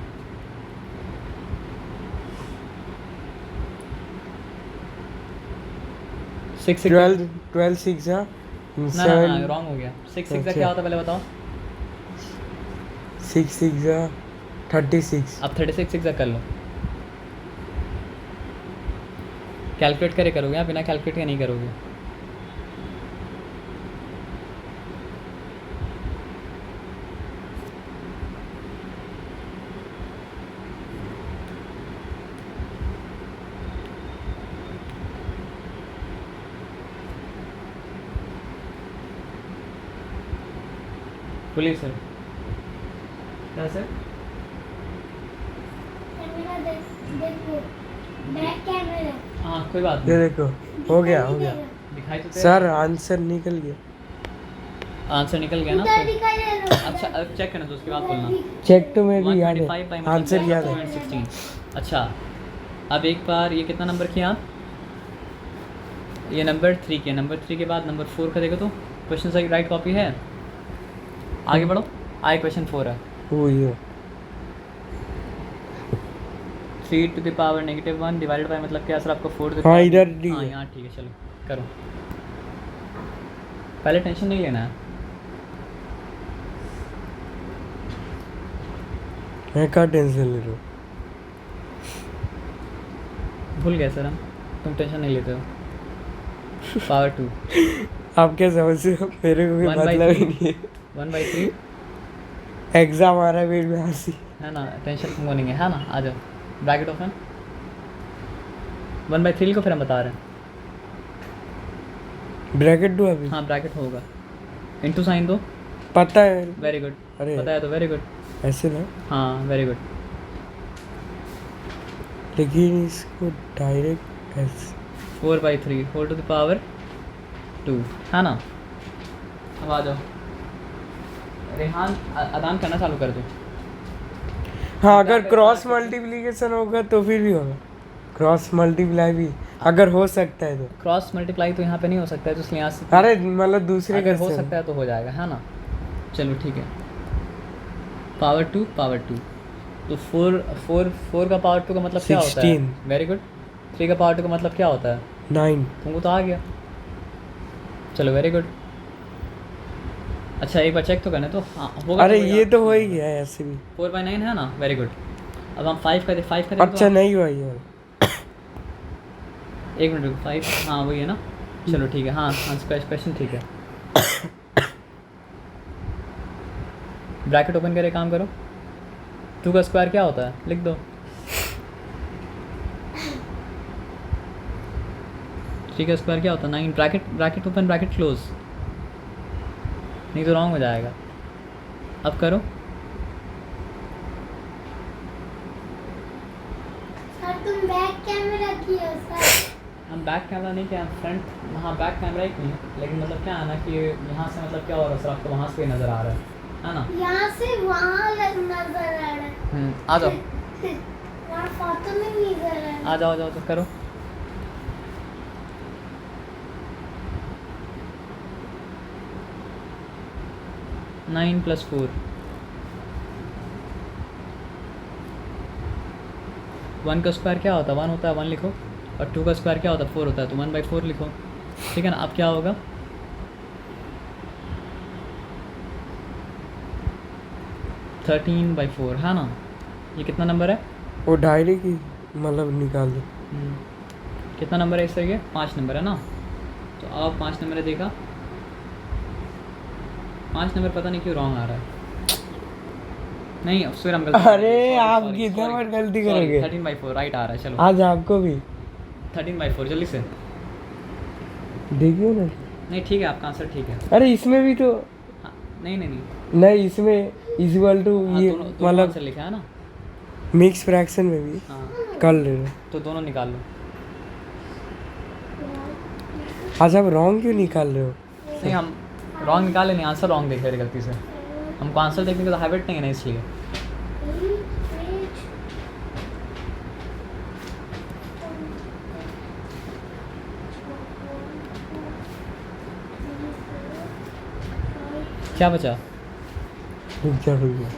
6 12 6 ना रॉन्ग हो गया। 6 6 का क्या होता है पहले बताओ? 6 6 36। अब 36 6 कर लो। कैलकुलेट करे करोगे या बिना कैलकुलेट के नहीं करोगे? बोलिए सर। क्या सर? कैमरा देखो, बैक कैमरा। हाँ कोई बात ये नहीं, देखो, हो गया हो गया। दिखाई तो दे। सर आंसर निकल गया। आंसर निकल गया ना उधर फिर? दिखाई दे रहा है। अच्छा अब चेक करना तो उसके बाद बोलना। चेक तो मेरे को याद 125 है, by आंसर याद है। 16। अच्छा अब एक बार ये कितना नंबर किया आप? ये नंबर 3 के, नंबर 3 के बाद नंबर 4 का देखो तो क्वेश्चन सही राइट कॉपी है। आगे बढ़ो। आगे क्वेश्चन 4 है। वो ये 3 to the power -1 divided by मतलब क्या सर आपका 4 to the हाँ, power- इधर डी हाँ है। यहाँ ठीक है। चलो करो, पहले टेंशन नहीं लेना है। मैं क्या टेंशन ले रहा हूँ? भूल गए सर हम, तुम टेंशन नहीं लेते हो। पावर 2 आप क्या समझते हो? मेरे को कोई 1 by मतलब ही 3 नहीं है। 1/3 एग्जाम आ रहा है, पेट में हंसी। है ना, टेंशन तुमको नहीं है ना। आ जाओ, ब्रैकेट ओपन। 1/3 को फिर हम बता रहे हैं। ब्रैकेट दो अभी। हाँ ब्रैकेट होगा, इंटू साइन दो। पता है। वेरी गुड, अरे पता है तो वेरी गुड। ऐसे ना, हाँ वेरी गुड। लेकिन इसको डायरेक्ट ऐसे 4/3 होल टू द पावर 2 है ना। अब आ जाओ रेहान, अदान करना चालू कर दो। हाँ, अगर क्रॉस मल्टीप्लिकेशन होगा तो फिर भी होगा। क्रॉस मल्टीप्लाई भी अगर हो सकता है तो। क्रॉस मल्टीप्लाई तो यहाँ पे नहीं हो सकता है, तो इसलिए यहाँ से अरे मतलब दूसरे अगर हो question। सकता है तो हो जाएगा, है ना। चलो ठीक है। पावर 2 तो 4 का पावर 2 का मतलब क्या होता है? 16। Very good. 3 का पावर 2 का मतलब क्या होता है? 9। तुमको तो आ गया। चलो वेरी गुड। अच्छा एक बार चेक तो करने तो। हाँ होगा। अरे तो ये तो हो ही गया है ऐसे भी। 4/9 है ना। Very good. अब हम 5 का अच्छा नहीं हुआ ये। एक मिनट रुको। 5 हाँ वही है ना। चलो ठीक है। हाँ क्वेश्चन ठीक है। ब्रैकेट ओपन करे, काम करो। 2 का स्क्वायर क्या होता है? लिख दो। 3 का स्क्वायर क्या होता है? 9। ब्रैकेट ओपन ब्रैकेट क्लोज, नहीं तो रॉन्ग हो जाएगा। अब करो। सर तुम बैक कैमरा किया सर। हम बैक कैमरा नहीं किया, फ्रंट। हाँ बैक कैमरा ही किया, लेकिन मतलब क्या है ना कि यहाँ से मतलब क्या हो रहा है सर, आपको वहाँ से नज़र आ रहा है ना। यहाँ से वहाँ नजर आ रहा है। आ जाओ वहाँ फोटो में नजर आ रहा है। आ जाओ तो करो। (9 + 4) 1 का स्क्वायर क्या होता है? 1 होता है, 1 लिखो। और 2 का स्क्वायर क्या होता है? 4 होता है, तो 1/4 लिखो। ठीक है ना? अब क्या होगा? 13/4 है ना? ये कितना नंबर है? वो डायरी की मतलब निकाल दो। कितना नंबर है इस तरह के? 5 नंबर है ना? तो अब 5 नंबर है, देखा? 5 नंबर पता नहीं क्यों रॉन्ग आ रहा है। नहीं, अब फिर हम गलती अरे आप कितना बार गलती करोगे? 13/4 राइट आ रहा है। चलो आज आपको भी 13/4 जल्दी से। देखिए ना। नहीं ठीक है, आपका आंसर ठीक है। अरे इसमें भी तो हाँ, नहीं नहीं नहीं, नहीं, इसमें इक्वल टू हाँ, ये दोनों मतलब आंसर लिखा है ना? मिक्स फ्रैक्शन में भी हाँ, कर ले रहे। तो दोनों निकाल लो। आज आप रॉन्ग क्यों निकाल रहे हो? नहीं, हम रॉन्ग निकाले नहीं, आंसर रॉन्ग देख रहे थे गलती से। हमको आंसर देखने का तो हैबिट नहीं है ना, इसलिए। क्या बचा? रुक जा रुक जा।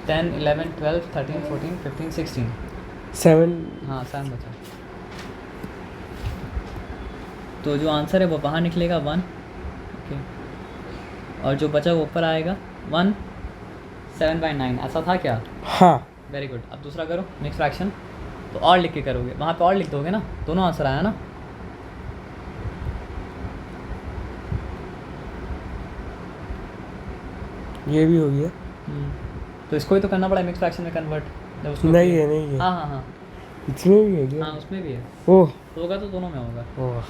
10, 11, 12, 13, 14, 15, 16। 7 हाँ 7 बचा। तो जो आंसर है वो बाहर निकलेगा 1। ओके, और जो बचा वो ऊपर आएगा 1 7/9। ऐसा था क्या? हाँ। Very good. अब दूसरा करो, नेक्स्ट फ्रैक्शन। तो और लिख के करोगे, वहाँ पे और लिख दोगे ना, दोनों आंसर आया ना? ये भी हो गया। तो इसको ही तो करना पड़ा मिक्स फ्रैक्शन में कन्वर्ट। नहीं है नहीं है। हाँ हाँ हाँ इसमें भी है क्या? हाँ, उसमें भी है। ओह होगा तो दोनों में होगा। ओह।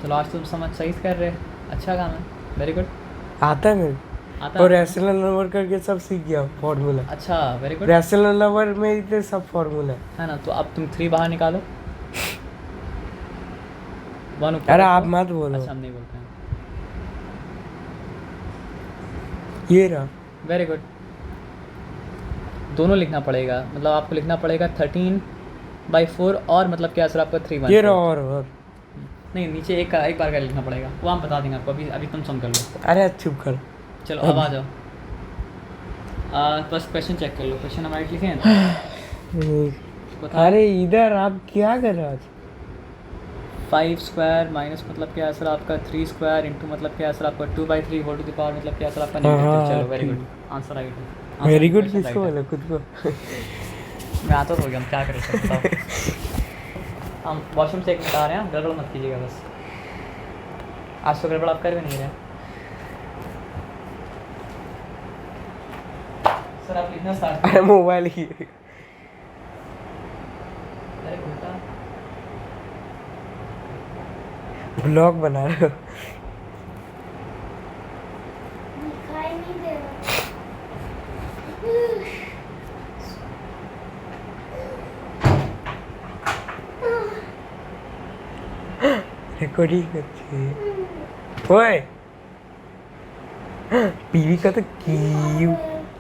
चलो आज तुम समझ सही से कर रहे, अच्छा काम है, वेरी गुड। आता है मेरे आता और है? रैशनल नंबर करके सब सीख गया फॉर्मूला। अच्छा, वेरी गुड, रैशनल नंबर में इतने सब फॉर्मूला है ना? तो अब तुम 3 बाहर निकालो, 1 ऊपर अरे रखो। आप मत बोलो। अच्छा, हम नहीं बोलते हैं। ये रहा। Very good. दोनों लिखना पड़ेगा, मतलब आपको लिखना पड़ेगा 13/4 और मतलब क्या आंसर आपका 3/1। ये रहा और नहीं, नीचे एक बार का लिखना पड़ेगा, वो हम बता देंगे आपको। अभी तुम सम कर लो। अरे चुप कर। चलो अब आ जाओ। बस क्वेश्चन चेक कर लो, क्वेश्चन हम राइट लिखे हैं। बताओ। अरे इधर आप क्या कर रहे हो आज? 5 स्क्वायर माइनस मतलब क्या आंसर आपका 3 स्क्वायर इंटू मतलब क्या आंसर आपका 2/3 होल टू द पावर मतलब क्या आंसर आपका नेगेटिव। हाँ, चलो वेरी ठीक। गुड, आंसर राइट है। वेरी गुड किसको बोले? खुद को। मैं आता तो हो गया, हम क्या करें सर बताओ। हम वॉशरूम से 1 मिनट आ रहे हैं, गड़बड़ मत कीजिएगा बस। आज तो गड़बड़ आप कर भी नहीं रहे। सर आप लिखना स्टार्ट अरे मोबाइल की अरे बेटा, ब्लॉग बना रहे हो। दिखाई नहीं दे रहा। रिकॉर्डिंग करती है। ओए बीवी का तो क्यू,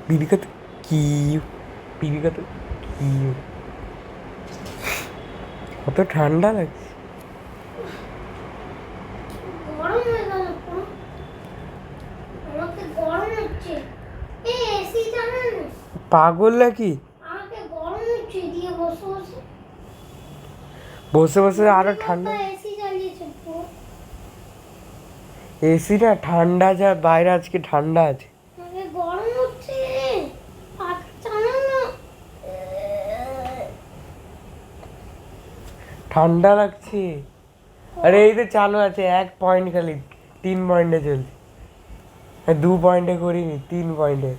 बीवी का तो क्यू, बीवी का तो क्यू। वो तो ठंडा लगती। গরম হয়ে গেল পুরো। আমাকে গরম হচ্ছে। এই এসি চালান না। পাগল নাকি? আমাকে গরম হচ্ছে দিয়ে বসে বসে। বসে বসে আরো ঠান্ডা। এসি চালিয়েছে পুরো। এসি না ঠান্ডা, যা বাইরে আজকে ঠান্ডা আছে। আমাকে গরম হচ্ছে। পাখা চালান না। ঠান্ডা লাগছে। আরে এই তো চালু আছে 1 পয়েন্ট খালি, 3 পয়েন্টে চলছে। 2 পয়েন্টে করিনি, 3 পয়েন্টে।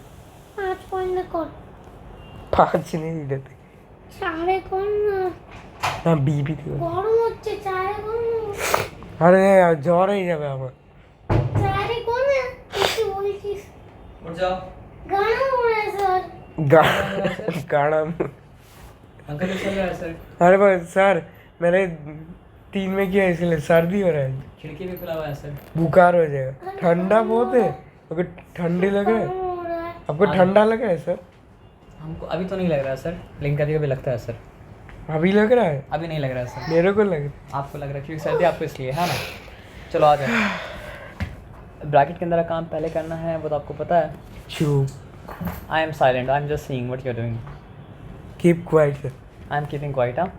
5 পয়েন্ট কর। 5 নেই এটাতে। 4 কর না। না বিবি দিও। গরম হচ্ছে 4 কর না। আরে জ্বর হয়ে যাবে আমার। 4 কর না। কিছু বলছিস। उठ जाओ। গানা পড়ে স্যার। गाना। अंकल चल रहा है सर। अरे बस सर मैंने 3 में किया इसलिए सर्दी हो रहा है, खिड़की भी खुला हुआ है सर। बुखार हो जाएगा। ठंडा बहुत है, आपको ठंडी लग रहा है? हो रहा है। आपको ठंडा लग रहा है सर? हमको अभी तो नहीं लग रहा है सर, लेकिन कभी कभी लगता है सर। अभी लग रहा है? अभी नहीं लग रहा है सर। मेरे को लग रहा आपको लग रहा है क्योंकि सर्दी आपको इसलिए है ना। चलो आ जाओ। ब्रैकेट के अंदर का काम पहले करना है, वो तो आपको पता है। चुप, I am silent, I am just seeing what you are doing. Keep quiet sir. I am keeping quiet, हाँ।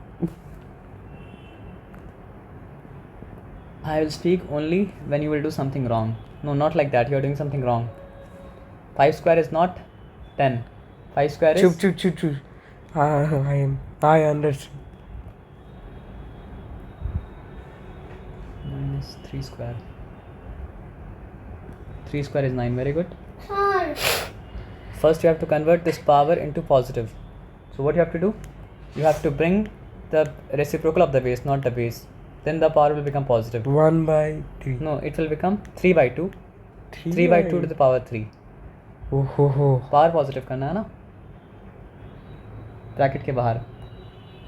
I will speak only when you will do something wrong. No, not like that. You are doing something wrong. 5 square is not 10. 5 square is... चुप। I understand. minus 3 square. 3 square is 9. Very good. Sir, First, you have to convert this power into positive. So, what you have to do? You have to bring the reciprocal of the base, not the base. Then the power will become positive. 1/3. No, it will become 3/2. 3/2 to the power 3. ओहो, power positive करना है ना, bracket के बाहर।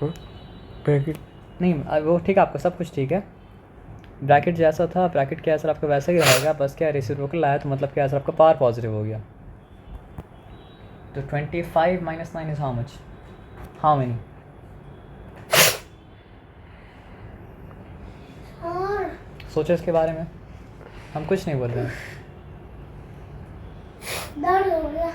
Bracket नहीं वो ठीक है, आपका सब कुछ ठीक है। ब्रैकेट जैसा था, ब्रैकेट के आंसर आपका वैसा ही रहेगा, बस क्या रेसिप्रोकल आया तो मतलब क्या आंसर आपका पावर पॉजिटिव हो गया। तो 25 - 9 is how much, how many? sir, सोचो इसके बारे में, हम कुछ नहीं बोल रहे हैं। दर्द हो गया।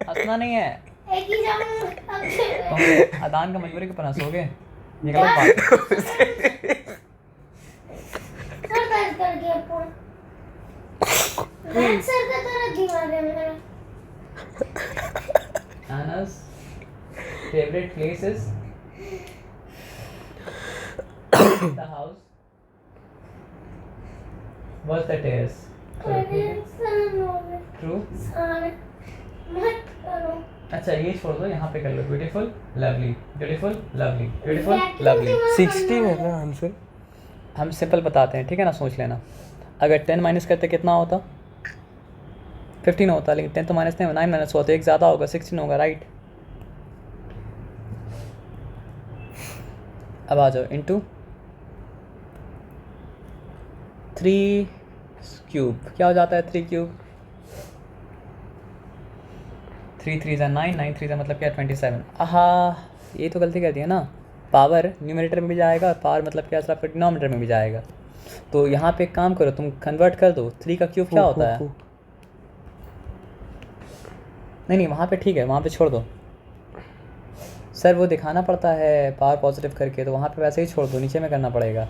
हंसना नहीं है। एक ही जाऊँ तुम अदान का मजबूरी के पर हंसोगे, ये गलत बात है। सर दर्द कर गया पूरा। राइट सर का तरह दिमाग है मेरा। Anna's favorite place is the house was the terrace. True. Sir मत करो। अच्छा ये छोड़ दो, यहाँ पे कर लो। Beautiful lovely, beautiful lovely, beautiful lovely. 16 है ना आंसर? हम सिंपल बताते हैं, ठीक है ना, सोच लेना। अगर 10 माइनस करते कितना होता? 15 होता, लेकिन 10 तो माइनस नहीं, 9 माइनस होता, एक ज़्यादा होगा, 16 होगा, राइट। अब आ जाओ, इंटू 3 क्यूब क्या हो जाता है? 3 क्यूब 3 3 9, 9 3 मतलब क्या 27। आहा, ये तो गलती कर दी है ना। पावर न्यूमरेटर में भी जाएगा, पावर मतलब क्या आपका डिनोमिनेटर में भी जाएगा। तो यहाँ पे एक काम करो, तुम कन्वर्ट कर दो। 3 का क्यूब क्या होता है? नहीं वहाँ पे ठीक है, वहाँ पे छोड़ दो सर, वो दिखाना पड़ता है पावर पॉजिटिव करके, तो वहाँ पे वैसे ही छोड़ दो, नीचे में करना पड़ेगा।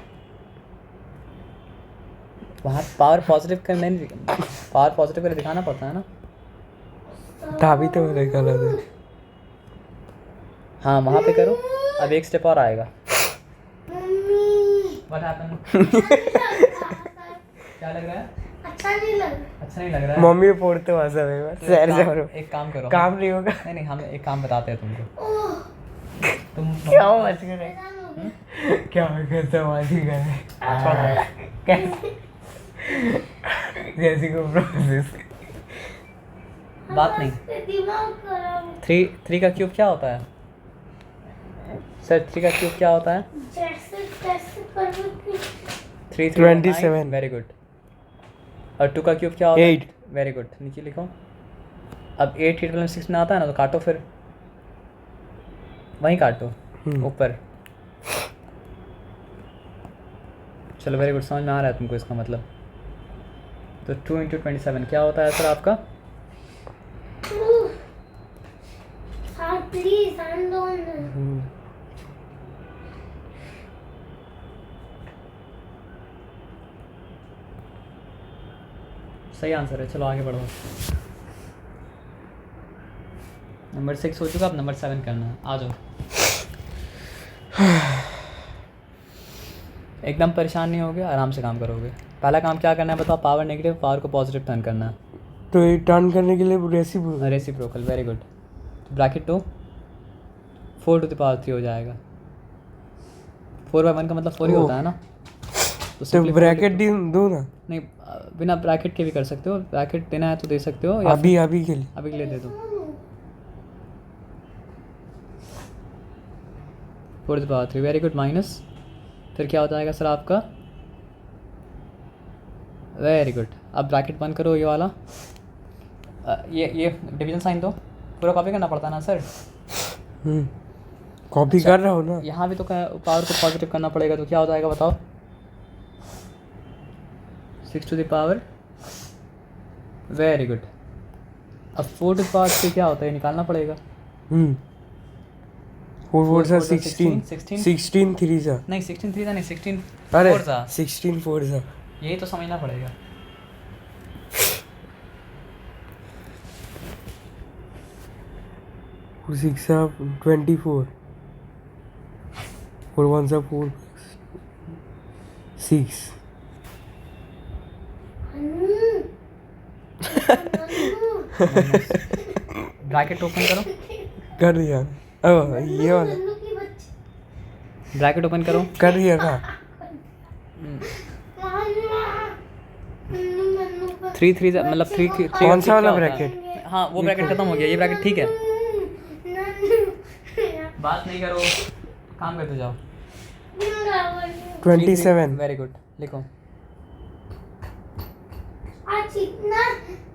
वहाँ पावर पॉजिटिव करने, पावर पॉजिटिव करके दिखाना पड़ता है ना। तभी तो मैंने गलत है। हाँ वहाँ पे करो। अब एक स्टेप और आएगा। Mummy What happened? क्या लग रहा है? अच्छा नहीं लग अच्छा नहीं लग रहा है? मम्मी पढ़ते वहाँ समय तो सर जाओ। एक काम करो, काम नहीं होगा। नहीं हम एक काम बताते हैं तुमको। तुम क्या मच करे, रहा। क्या करता वाजी करे कैसे, जैसे को प्रोसेस। बात नहीं। दिमाग खराब। 3 का क्यूब क्या होता है सर? 3 का क्यूब क्या होता है? जैसे कैसे करूँ 3 27। Very good. और 2 का क्यूब क्या होता है? 8। वेरी गुड, नीचे लिखो। अब 8 8 - 6 में आता है ना, तो काटो, फिर वहीं काटो ऊपर। चलो वेरी गुड, समझ में आ रहा है तुमको इसका मतलब। तो 2 × 27 क्या होता है सर आपका? हाँ प्लीज हैंड ऑन। सही आंसर है। चलो आगे बढ़ो। नंबर 6 हो चुका, अब नंबर 7 करना है। आ जाओ। एकदम परेशान नहीं होगे, आराम से काम करोगे। पहला काम क्या करना है बताओ? पावर नेगेटिव, पावर को पॉजिटिव टर्न करना है। तो ये टर्न करने के लिए रेसिप्रोकल। Reciprocal, very good. तो ब्रैकेट 2 4 to the power 3 हो जाएगा। 4/1 का मतलब 4 ही होता है ना। तो simply ब्रैकेट 4 दो ना, नहीं, बिना ब्रैकेट के भी कर सकते हो। ब्रैकेट देना है तो दे सकते हो, या अभी के लिए। अभी के लिए दे दो। 4 to the power 3, very good. Minus फिर क्या हो जाएगा सर आपका? Very good. अब ब्रैकेट बंद करो, ये वाला। ये डिवीजन साइन दो, पूरा कॉपी करना पड़ता है ना सर। कॉपी कर रहा हूँ ना। यहाँ भी तो पावर को पॉजिटिव करना पड़ेगा, तो क्या हो जाएगा बताओ? 6 to the power, very good. अब 4 टू द पावर 3 क्या होता है, निकालना पड़ेगा। 4 4 सा 16, 16, 16 3 सा, नहीं 16 3 था नहीं, 16 अरे 4 था। 16 4 सा। यही तो समझना पड़ेगा। फोर 6 सा 24, 4 1 सा 4 6। ब्रैकेट ओपन करो, कर दिया। अब ये वाला ब्रैकेट ओपन करो। कर दिया ना। 3 3 मतलब 3 3 कौन सा वाला ब्रैकेट? हाँ वो ब्रैकेट खत्म हो गया, ये ब्रैकेट ठीक है। बात नहीं करो, काम करते जाओ। 27। वेरी गुड, लिखो। आज इतना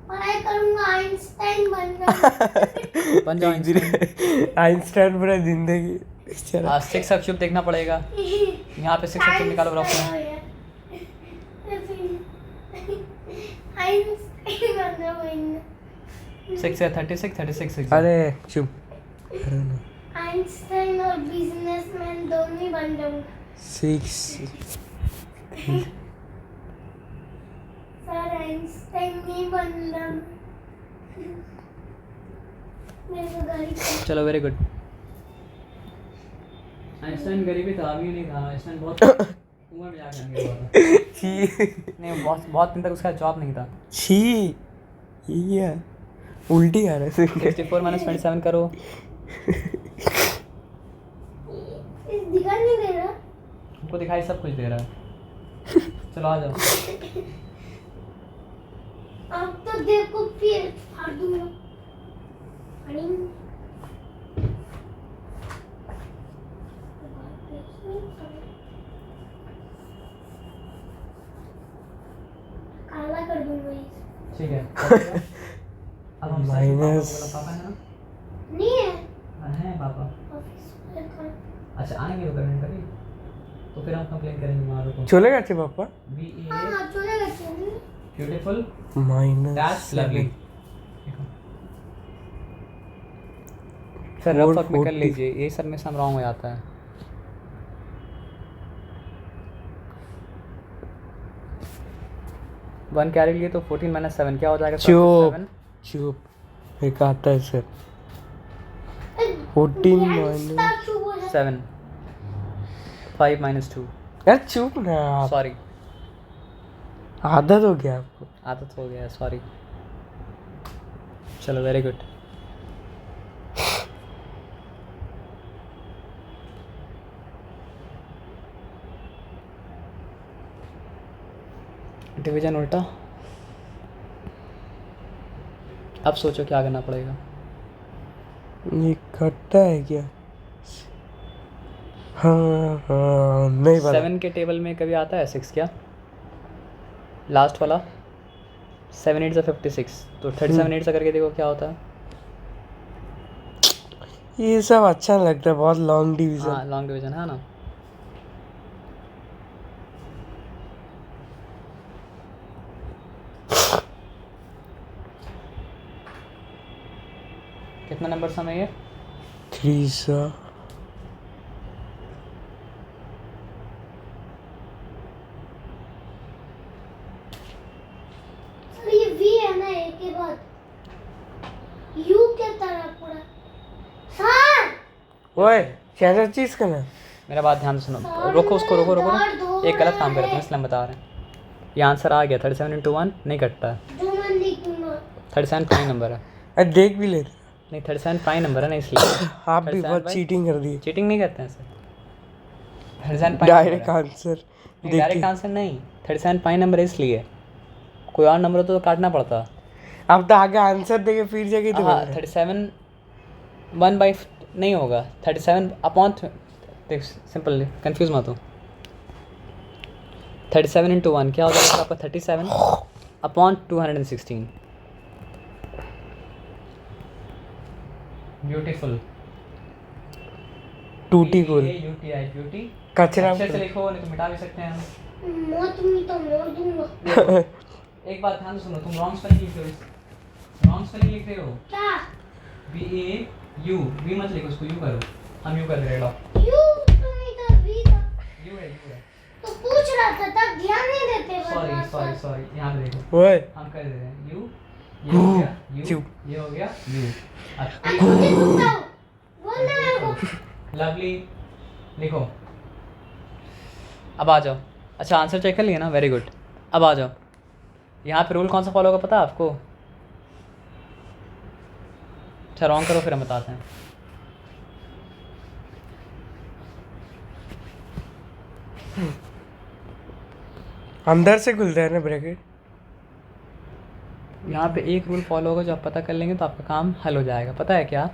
पढ़ाई करूंगा आइंस्टाइन बन जाऊंगा। बन जाओ आइंस्टाइन। आइंस्टाइन पूरा जिंदगी चला। 6 अक्षुब देखना पड़ेगा, यहाँ पे 6 अक्षुब निकालो रफ में। आइंस्टाइन बन जाऊंगा। 6 है 36 36। अरे चुप। आइंस्टाइन और बिजनेसमैन दोनों ही बन जाऊंगा। 6 सर आइंस्टाइन नहीं बनना। मेरे को गाड़ी चलो वेरी गुड। आइंस्टाइन गरीबी था, अभी नहीं था। आइंस्टाइन बहुत उम्र में जाके आगे हुआ था। छी नहीं बहुत दिन तक उसका जॉब नहीं था। छी, ये उल्टी आ रहा है। 64 माइनस 27 करो। दिखा नहीं दे रहा। हमको दिखाई सब कुछ दे रहा है। चलो आ जाओ। अब तो देखो फिर फाड़ दूंगा। काला कर दूंगा इसे। ठीक है। अब हम माइनस पापा है ना? नहीं है है पापा। ऑफिस में था। अच्छा आएंगे तो करेंगे कभी, तो फिर हम कंप्लेन करेंगे मारो को। चले गए पापा। हाँ चलेगा चलेगा। Beautiful minus that's lovely. Sir rough में कर लीजिए, ये सब में सम रॉन्ग हो जाता है। वन कैरी लिए तो 14 माइनस 7 क्या हो जाएगा? चुप 7। चुप, एक आता है सर। 14 minus 7 5 minus 2। यार चुप ना आप, सॉरी आदत हो गया आपको। आदत हो गया, सॉरी। चलो वेरी गुड। डिवीजन उल्टा। अब सोचो क्या करना पड़ेगा। ये कट्टा है क्या? हाँ नहीं पता। 7 के टेबल में कभी आता है 6 क्या? लास्ट वाला 7 8 56, तो 37 8 करके देखो क्या होता है। ये सब अच्छा नहीं लगता, बहुत लॉन्ग डिवीजन। हाँ लॉन्ग डिवीजन है ना। कितना नंबर समय है? 3 सा सर ये वी है ना ए के बाद यू के तरह पूरा। सर ओए क्या चीज का ना? मेरा बात ध्यान से सुनो। रोको उसको, रोको रोको। एक गलत काम कर रहे हैं इसलिए हम बता रहे हैं। ये आंसर आ गया 37 × 1 नहीं कटता है। जो मैं लिखूंगा 37 प्राइम नंबर है। अरे देख भी लेते। नहीं 37 प्राइम नंबर है ना, इसलिए। आप भी बहुत चीटिंग कर दी। चीटिंग नहीं करते हैं सर। 37 प्राइम डायरेक्ट आंसर देख डायरेक्ट आंसर नहीं, 37 प्राइम नंबर है इसलिए। कोई और नंबर तो काटना पड़ता। अब तो आगे आंसर देके फिर जाके तो हाँ 37 1/, नहीं होगा 37 अपॉन। देख सिंपल, कंफ्यूज मत हो। 37 × 1 क्या हो जाएगा आपका? 37 अपॉन 216। ब्यूटीफुल। टूटी गोल UTI ब्यूटी। कचरा अच्छे से लिखो, नहीं तो मिटा भी सकते हैं हम। मौत में तो मोड़ दूंगा। एक बात ध्यान से सुनो, तुम रॉन्ग स्पेलिंग लिख रहे हो, रॉन्ग स्पेलिंग लिख रहे हो। क्या? BAU, बी मत लिखो, उसको यू करो। हम यू कर दे रहे लो। यू तो नहीं था, वी था। यू है। तो पूछ रहा था तब ध्यान नहीं देते। सॉरी, यहाँ पे देखो, ओए हम कर दे रहे हैं यू, ये हो गया यू, क्यों? ये हो गया यू। अब मुझे रुकता हूँ, बोलना मेरे को। लवली लिखो। अब आ जाओ। अच्छा आंसर चेक कर लिया ना, वेरी गुड। अब आ जाओ, यहाँ पे रूल कौन सा फॉलो होगा पता है आपको? अच्छा रॉन्ग करो फिर हम बताते हैं। अंदर से खुलता है ना ब्रैकेट। यहाँ पे एक रूल फॉलो होगा, जो आप पता कर लेंगे तो आपका काम हल हो जाएगा। पता है क्या?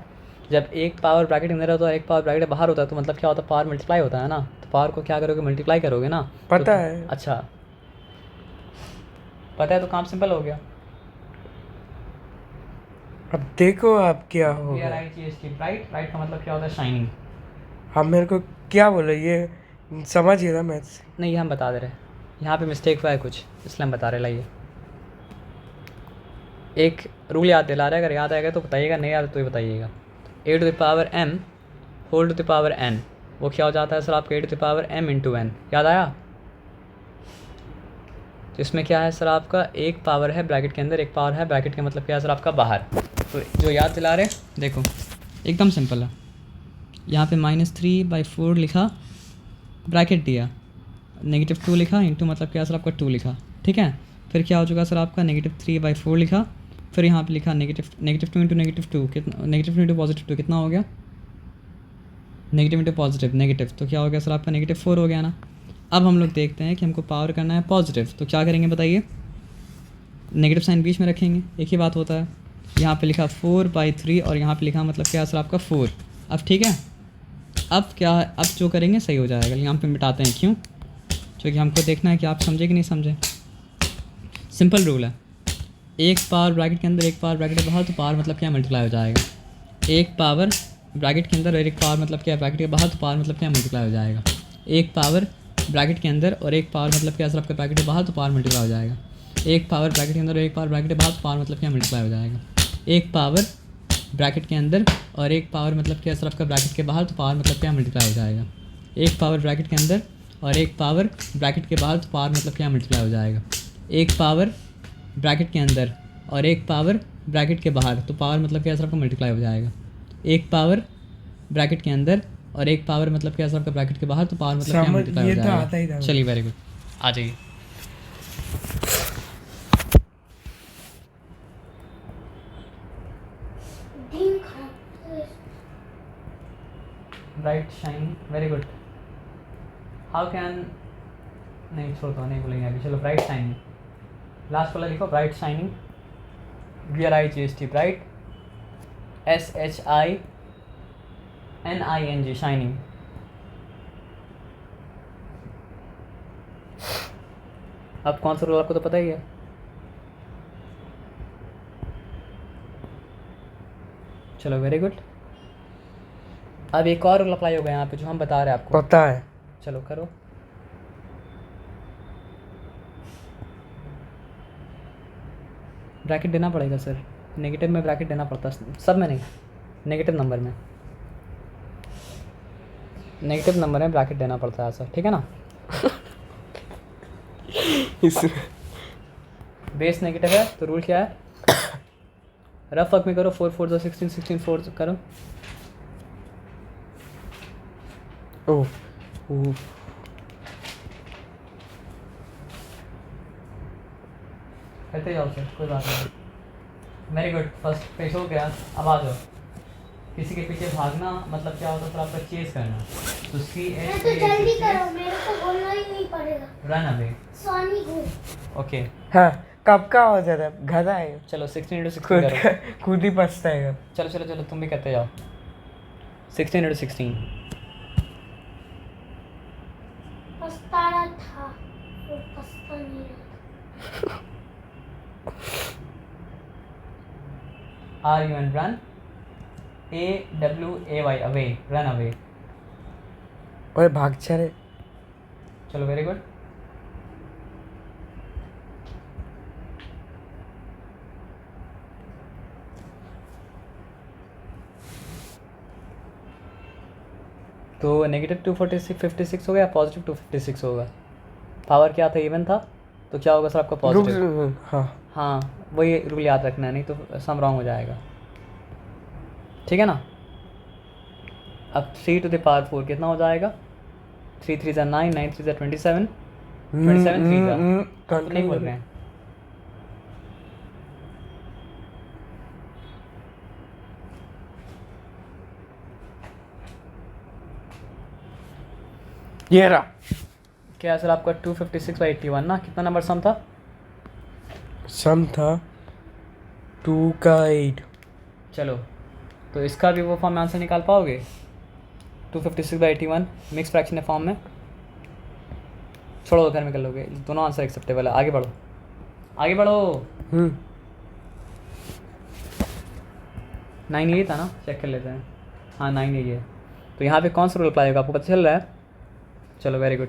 जब एक पावर ब्रैकेट अंदर होता है और एक पावर ब्रैकेट बाहर होता है, तो मतलब क्या होता है? पावर मल्टीप्लाई होता है ना। तो पावर को क्या करोगे? मल्टीप्लाई करोगे ना। पता है। अच्छा पता है तो काम सिंपल हो गया। अब देखो आप क्या होगा। राइट का मतलब क्या होता है? शाइनिंग। आप मेरे को क्या बोला, ये समझ गया था मैथ्स। नहीं, हम बता दे रहे हैं, यहाँ पे मिस्टेक हुआ है कुछ, इसलिए हम बता रहे। लाइए एक रूल याद दिला रहे हैं, अगर याद आएगा तो बताइएगा, नहीं याद तो ही बताइएगा। a⁴m whole to the power n, वो क्या हो जाता है सर आपका? a⁴m into n। याद आया? तो इसमें क्या है सर आपका? एक पावर है ब्रैकेट के अंदर, एक पावर है ब्रैकेट के मतलब क्या है सर आपका? बाहर। तो जो याद दिला रहे देखो, एकदम सिंपल है। यहाँ पे -3/4 लिखा, ब्रैकेट दिया, -2 लिखा, इंटू मतलब क्या सर आपका? 2 लिखा। ठीक है, फिर क्या हो चुका सर आपका? -3/4 लिखा, फिर यहाँ पे लिखा -2 इंटू -2 कितना? -2 इंटू +2 कितना हो गया? नेगेटिव इंटू पॉजिटिव नेगेटिव, तो क्या हो गया सर आपका? -4 हो गया ना। अब हम लोग देखते हैं कि हमको पावर करना है पॉजिटिव, तो क्या करेंगे बताइए? नेगेटिव साइन बीच में रखेंगे, एक ही बात होता है। यहाँ पे लिखा 4/3 और यहाँ पे लिखा मतलब क्या सर आपका? 4। अब ठीक है, अब क्या है? अब जो करेंगे सही हो जाएगा। यहाँ पे मिटाते हैं, क्यों? क्योंकि हमको देखना है कि आप समझे कि नहीं समझे। सिंपल रूल है, एक पावर ब्रैकेट के अंदर एक पावर ब्रैकेट के बाहर, तो पावर मतलब क्या? मल्टीप्लाई हो जाएगा। एक पावर ब्रैकेट के अंदर और एक पावर मतलब क्या? ब्रैकेट के बाहर, तो पावर मतलब क्या? मल्टीप्लाई हो जाएगा। एक पावर ब्रैकेट के अंदर और एक पावर मतलब क्या सर आपका? ब्रैकेट के बाहर, तो पावर मल्टीप्लाई हो जाएगा। एक पावर ब्रैकेट के अंदर और एक पावर ब्रैकेट के बाहर, तो पावर मतलब क्या? मल्टीप्लाई हो जाएगा। एक पावर ब्रैकेट के अंदर और एक पावर मतलब क्या सर आपका? ब्रैकेट के बाहर, तो पावर मतलब क्या? मल्टीप्लाई हो जाएगा। एक पावर ब्रैकेट के अंदर और एक पावर ब्रैकेट के बाहर, तो पावर मतलब क्या? मल्टीप्लाई हो जाएगा। एक पावर ब्रैकेट के अंदर और एक पावर ब्रैकेट के बाहर, तो पावर मतलब क्या सर आपका? मल्टीप्लाई हो जाएगा। एक पावर ब्रैकेट के अंदर और एक पावर मतलब क्या सर आपका? ब्रैकेट के बाहर, तो पावर मतलब क्या? मल्टीप्लाई हो ये तो आता ही जाएगा। था। चलिए वेरी गुड, आ जाइए। दिन खराब। Bright shine, very good. How can, नहीं छोड़ दो, नहीं बोलेंगे अभी। चलो ब्राइट शाइनिंग, लास्ट वाला लिखो, bright shining. BRIGHT, bright, SHINING, shining. अब कौन सा रूल आपको तो पता ही है। चलो वेरी गुड। अब एक और रूल अप्लाई होगा यहाँ पे, जो हम बता रहे हैं आपको। पता है। चलो करो। ब्रैकेट देना पड़ेगा सर, नेगेटिव में ब्रैकेट देना पड़ता है, सब में नहीं, नेगेटिव नंबर में, नेगेटिव नंबर में ब्रैकेट देना पड़ता है सर, ठीक है ना। इसमें बेस नेगेटिव है तो रूल क्या है? रफ वर्क में करो, 4 4 16 16 4 करो। ओह ओह करते जाओ सर, कोई बात नहीं। वेरी गुड, फर्स्ट पेज हो गया। अब आ जाओ। किसी के पीछे भागना मतलब क्या होता है सर आपका? चेस करना। तो मैं तो जल्दी करो, मेरे को बोलना ही नहीं पड़ेगा। Run away. सोनी को। ओके हाँ, कब का हो जाता है? गधा है। चलो 16 × 16 खुद करो। खुद ही पछताएगा। चलो चलो चलो, तुम भी करते जाओ। 16 × 16। पछता रहा था, वो पछता नहीं रहा। RUN, run, AWAY, away, run away। ओए भाग चले। चलो वेरी गुड। तो नेगेटिव 256 हो गया, पॉजिटिव 256 होगा। पावर क्या था, इवन था, तो क्या होगा सर आपका पॉजिटिव। हाँ हाँ वही रूल याद रखना है, नहीं तो सम रॉन्ग हो जाएगा, ठीक है ना। अब 3 to the power 4 कितना हो जाएगा, 3 3 9, 9 3 27, 27 3 का नहीं बोल रहे हैं। ये रहा क्या सर आपका 256/81 ना, कितना नंबर सम था। सम था 2 का 8। चलो तो इसका भी वो फॉर्म में आंसर निकाल पाओगे, 256/81 मिक्स फ्रैक्शन फॉर्म में। छोड़ो घर में कर लोगे, दोनों आंसर एक्सेप्टेबल है। आगे बढ़ो आगे बढ़ो। 9 यही था ना, चेक कर लेते हैं। हाँ 9 यही है। तो यहाँ पे कौन सा रूल अप्लाई होगा आपको पता चल रहा है। चलो वेरी गुड।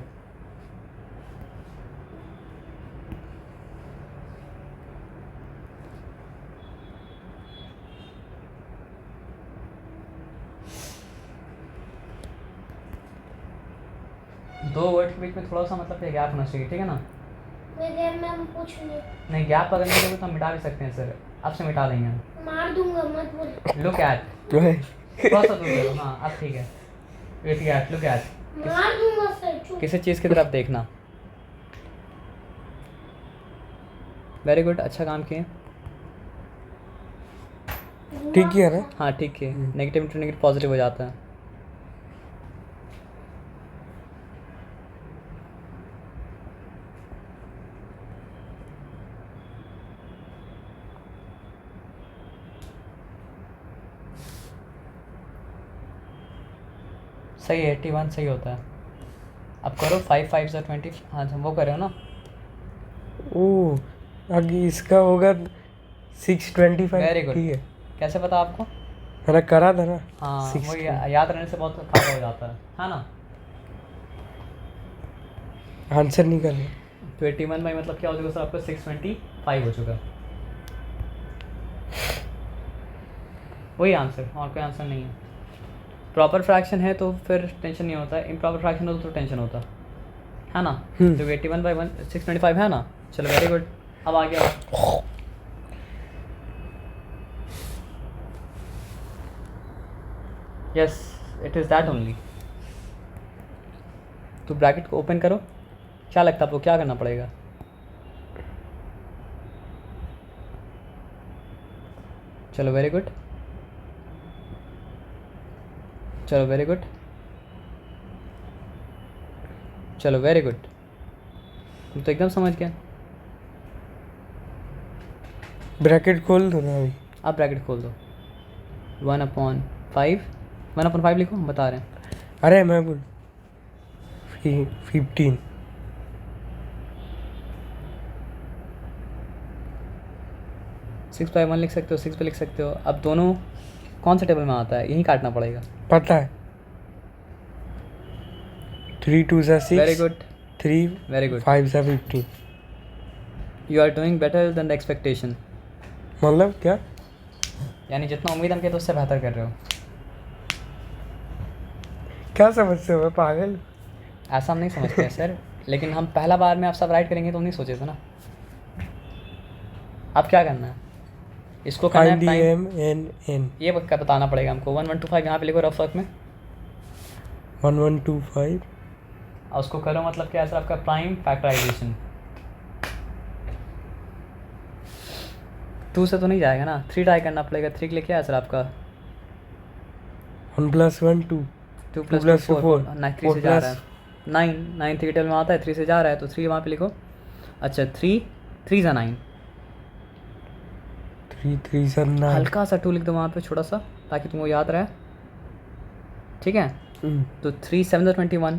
दो वर्ड के बीच में थोड़ा सा मतलब गैप होना चाहिए, ठीक है ना। मैम पूछ रही नहीं गैप अगर नहीं होगा तो हम मिटा भी सकते हैं सर, आपसे मिटा देंगे हम। मार दूंगा मत बोल। लुक एट, थोड़ा सा दूर करो। हाँ अब ठीक है। वेट एट, लुक एट, मार दूंगा सर, चुप। किसी चीज़ की तरफ देखना। वेरी गुड, अच्छा काम किए। ठीक है ना। हाँ ठीक है, नेगेटिव इंटू नेगेटिव पॉजिटिव हो जाता है। सही है, 81 सही होता है। अब करो 5 5 20। हाँ वो कर रहे हो ना। ओ आगे इसका होगा 625। Very good. ठीक है, कैसे पता आपको। मैंने करा था ना। हाँ 6 वो याद रहने से बहुत फायदा हो जाता है ना। आंसर निकल। तो 81 बाई मतलब क्या हो चुका सर आपका 625 हो चुका। वही आंसर, और कोई आंसर नहीं है। प्रॉपर फ्रैक्शन है तो फिर टेंशन नहीं होता है, इम्प्रॉपर फ्रैक्शन हो तो टेंशन होता है ना। तो 81/625 है ना। चलो वेरी गुड। अब आ गया। Yes it is that only. तो ब्रैकेट को ओपन करो। क्या लगता है आपको क्या करना पड़ेगा। चलो वेरी गुड, चलो वेरी गुड, चलो वेरी गुड। तुम तो एकदम समझ गया। ब्रैकेट खोल दो ना अभी। आप ब्रैकेट खोल दो। 1/5, 1/5 लिखो, हम बता रहे हैं। अरे मैं बोल 15। 6/1 लिख सकते हो, 6 पे लिख सकते हो। अब दोनों कौन से टेबल में आता है, यही काटना पड़ेगा। पता है 3 2 6। Very good, 3 very good. 5 15। You are doing better than the expectation. मतलब क्या। यानी जितना उम्मीद हम किए तो उससे बेहतर कर रहे हो। क्या समझते हो, मैं पागल। ऐसा हम नहीं समझते हैं सर, लेकिन हम पहला बार में आप सब राइट करेंगे तो हम नहीं सोचे थे ना। अब क्या करना है, इसको करना है टाइम। MNN ये बताना पड़ेगा हमको। 1125 यहाँ पे लिखो रफ वर्क में। 1125। और उसको करो मतलब क्या है सर आपका प्राइम फैक्टराइजेशन। 2 से तो नहीं जाएगा ना, 3 ट्राई करना पड़ेगा। 3 के लिए क्या है सर आपका 1 + 1 2। 2 + 2 4, 9 3 से जा रहा है। 9 9 3 टेबल में आता है, 3 से जा रहा है तो 3 वहाँ पे लिखो। अच्छा 3 3 = 9। 3 3 = 9। हल्का सा 2 लिख दो वहाँ पे छोटा सा, ताकि तुमको याद रहे, ठीक है। तो 3 7 = 21।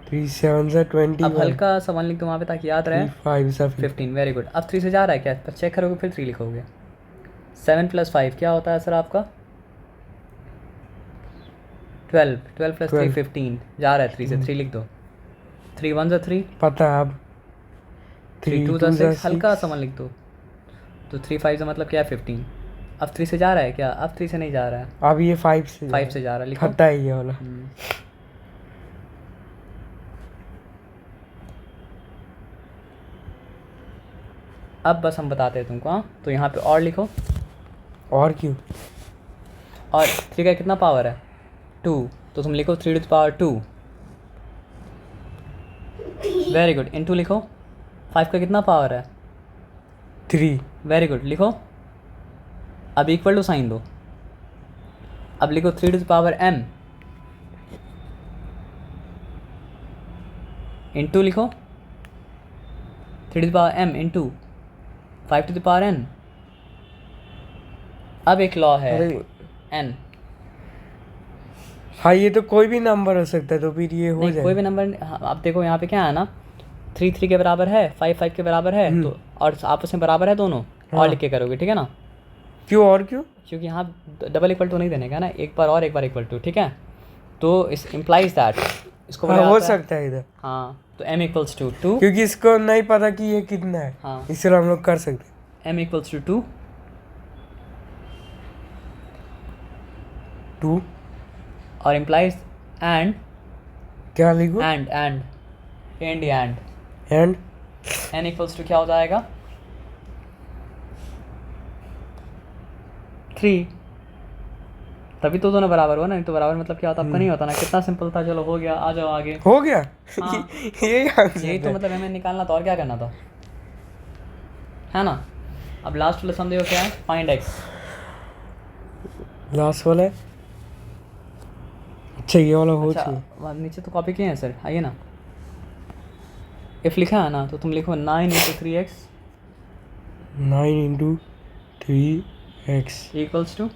3 7 = 21। अब हल्का सा 1 लिख दो वहाँ पे ताकि याद रहे। 5 = 15। Very good. अब 3 से जा रहा है क्या, पर चेक करोगे फिर 3 लिखोगे। 7 + 5 क्या होता है सर आपका 12 12 प्लस 3 12 15 जा रहा है 3 से 3 लिख दो 3 1 3 पता है अब 3 2 2 6 हल्का सा मन लिख दो तो 3 5 का मतलब क्या है 15 अब 3 से जा रहा है क्या अब 3 से नहीं जा रहा है अब ये 5 से 5 से जा रहा है लिखो खट्टा है ये वाला अब बस हम बताते हैं तुमको हाँ तो यहाँ पे और लिखो और क्यों और 3 का कितना पावर है 2 तो तुम लिखो 3 to the power 2 very good into लिखो 5 का कितना पावर है 3 वेरी गुड लिखो अब इक्वल टू साइन दो अब लिखो 3 to the power m into लिखो 3 to the power m into 5 to the power n अब एक लॉ है अरे n हाँ ये तो कोई भी नंबर हो सकता है तो फिर ये हो नहीं जाए कोई भी नंबर अब देखो यहाँ पे क्या है ना 3 3 के बराबर है 5 5 के बराबर है तो और आपस में बराबर है दोनों और लिख के करोगे ठीक है ना क्यों और क्यों क्योंकि यहाँ डबल इक्वल टू नहीं देने का ना एक बार और एक बार इक्वल टू ठीक है तो इस इम्प्लाइज दैट इसको हाँ बोला हो जाता है- सकता है इधर हाँ तो m इक्वल्स टू 2 क्योंकि इसको नहीं पता कि ये कितना है हाँ इसलिए हम लोग कर सकते m इक्वल्स टू 2 2 और इम्प्लाइज एंड क्या लिखो and and and n equals to क्या हो जाएगा 3 तभी तो दोनों बराबर हुआ ना नहीं तो बराबर मतलब क्या होता आपका नहीं होता ना कितना सिंपल था चलो हो गया आ जाओ आगे हो गया हाँ। ये आंसर यही तो मतलब हमें निकालना था और क्या करना था है ना अब लास्ट वाला समझो क्या है फाइंड x लास्ट वाला है अच्छा ये वाला हो अच्छा चुका वहाँ नीचे तो कॉपी किए हैं सर आइए ना इफ लिखा है ना तो तुम लिखो 9 into 3x 9 into 3x equals to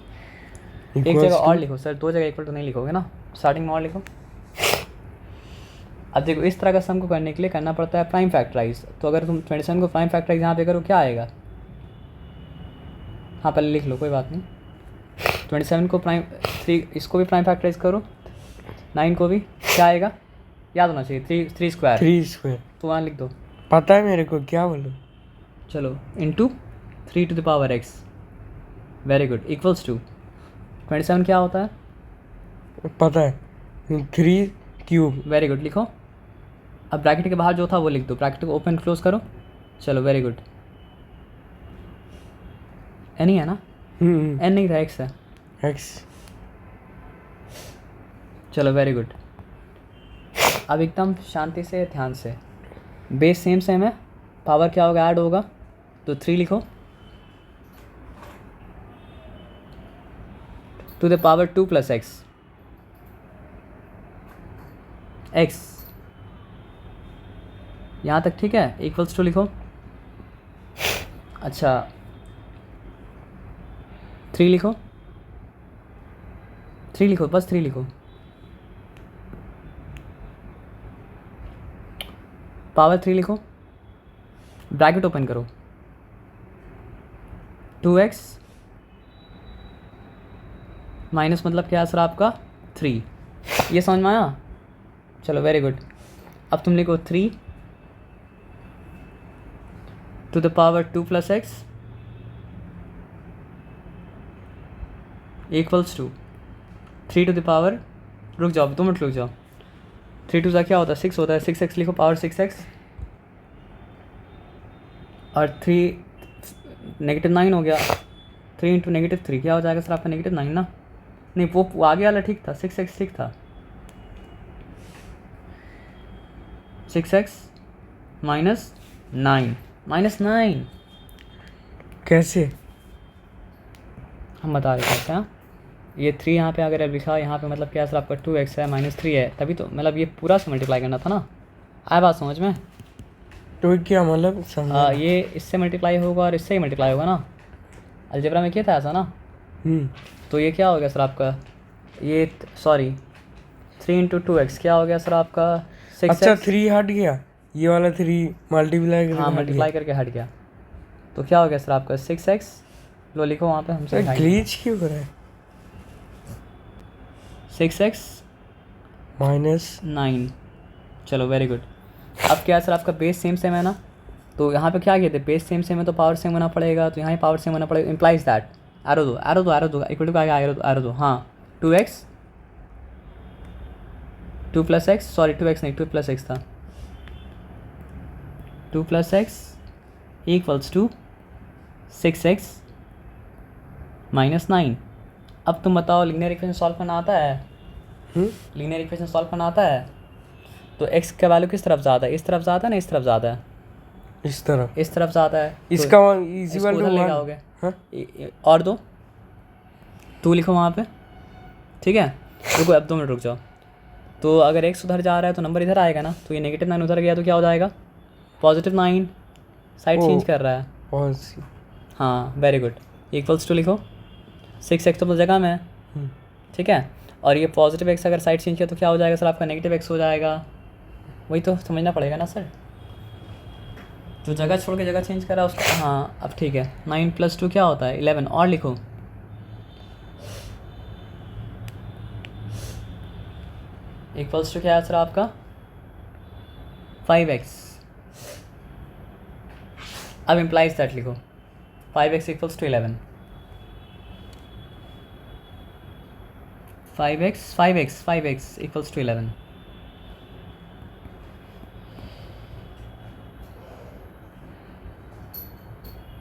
एक जगह और लिखो सर दो जगह इक्वल टू नहीं लिखोगे ना स्टार्टिंग में और लिखो अब देखो इस तरह का सम को करने के लिए करना पड़ता है प्राइम फैक्टराइज तो अगर तुम 27 को प्राइम फैक्टराइज यहाँ पे करो क्या आएगा हाँ पहले लिख लो कोई बात नहीं 27 को प्राइम 3 इसको भी प्राइम फैक्टराइज करो 9 को भी क्या आएगा याद होना चाहिए 3 स्क्वायर 3 स्क्वायर तो वहाँ लिख दो पता है मेरे को क्या बोलो चलो into 3 to the power x very good equals to 27 क्या होता है पता है 3 क्यूब वेरी गुड लिखो अब ब्रैकेट के बाहर जो था वो लिख दो ब्रैकेट को ओपन क्लोज करो चलो वेरी गुड एन ही है ना एन नहीं था एक्स है x चलो वेरी गुड अब एकदम शांति से ध्यान से बेस सेम है पावर क्या होगा ऐड होगा तो 3 लिखो to the power 2 plus x यहाँ तक ठीक है इक्वल्स टू लिखो अच्छा 3 लिखो 3 लिखो बस 3 लिखो पावर 3 लिखो ब्रैकेट ओपन करो 2x माइनस मतलब क्या है सर आपका 3 ये समझ में आया चलो वेरी गुड अब तुम लिखो 3 to the power 2 plus x equals to 3 to the power रुक जाओ 2 मिनट रुक जाओ 3 टू सा क्या होता है 6 होता है 6x लिखो पावर 6x और 3 नेगेटिव 9 हो गया 3 इंटू नेगेटिव 3 क्या हो जाएगा सर आपका नेगेटिव 9 ना नहीं वो आगे वाला ठीक था 6x ठीक था 6x माइनस 9 कैसे हम बता रहे थे हाँ ये 3 यहाँ पे अगर लिखा यहाँ पे मतलब क्या सर आपका 2x है माइनस 3 है तभी तो मतलब ये पूरा से मल्टीप्लाई करना था ना आया बात समझ में तो क्या मतलब समझ ये इससे मल्टीप्लाई होगा और इससे ही मल्टीप्लाई होगा ना अलजेब्रा में किया था ऐसा ना तो ये क्या हो गया सर आपका ये सॉरी 3 इंटू 2x क्या हो गया सर आपका 6x अच्छा 3 हट गया ये वाला 3 मल्टीप्लाई हाँ मल्टीप्लाई करके हट गया तो क्या हो गया सर आपका 6x लो लिखो वहाँ पे हमसे ग्लीच क्यों कर रहा है 6x -9। चलो वेरी गुड। अब क्या सर आपका बेस सेम सेम है ना, तो यहाँ पे क्या कहते हैं, बेस सेम सेम है तो पावर सेम होना पड़ेगा, तो यहाँ ही पावर सेम होना पड़ेगा, इम्प्लाइज दैट एरो दो इक्वल टू आगे एरो दो, हाँ 2x 2 + x, सॉरी 2x नहीं 2 + x था, 2 + x = 6x -9। अब तुम बताओ लीनियर इक्वेशन सॉल्व करना आता है? लीनियर इक्वेशन सॉल्व करना आता है? तो x का वैल्यू किस तरफ ज़्यादा है, इस तरफ ज़्यादा है ना इस तरफ ज़्यादा है? इस तरफ ज़्यादा है, इसका तो इज इसको इक्वल उधर टू ले 1। जाओगे, हाँ और दो 2 लिखो वहाँ पे, ठीक है। रुको अब 2 मिनट रुक जाओ। तो अगर x उधर जा रहा है तो नंबर इधर आएगा ना, तो ये -9 उधर गया तो क्या हो जाएगा, +9, साइड ओ। चेंज कर रहा है, और सी हाँ वेरी गुड। = लिखो, 6x तो जगह में है, ठीक है। और ये +x अगर साइड चेंज किया तो क्या हो जाएगा सर आपका, -x हो जाएगा। वही तो समझना पड़ेगा ना सर, जो जगह छोड़ के जगह चेंज करा उसका, हाँ अब ठीक है। 9 + 2 क्या होता है 11, और लिखो = क्या है सर आपका 5x। अब इम्प्लाइज दैट लिखो, 5x = 11, 5x = 11।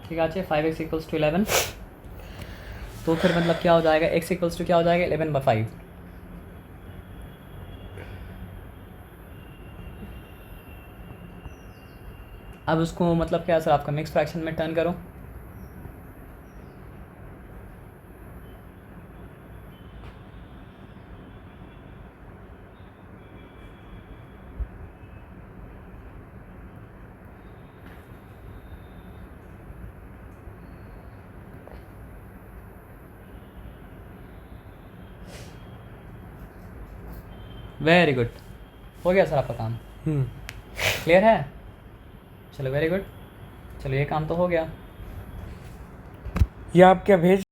ठीक है, 5x = 11, तो फिर मतलब क्या हो जाएगा, x = क्या हो जाएगा 11/5। अब उसको मतलब क्या सर आपका मिक्स फ्रैक्शन में टर्न करो, वेरी गुड, हो गया सर आपका काम, क्लियर है? चलो वेरी गुड, चलो ये काम तो हो गया। ये आप क्या भेज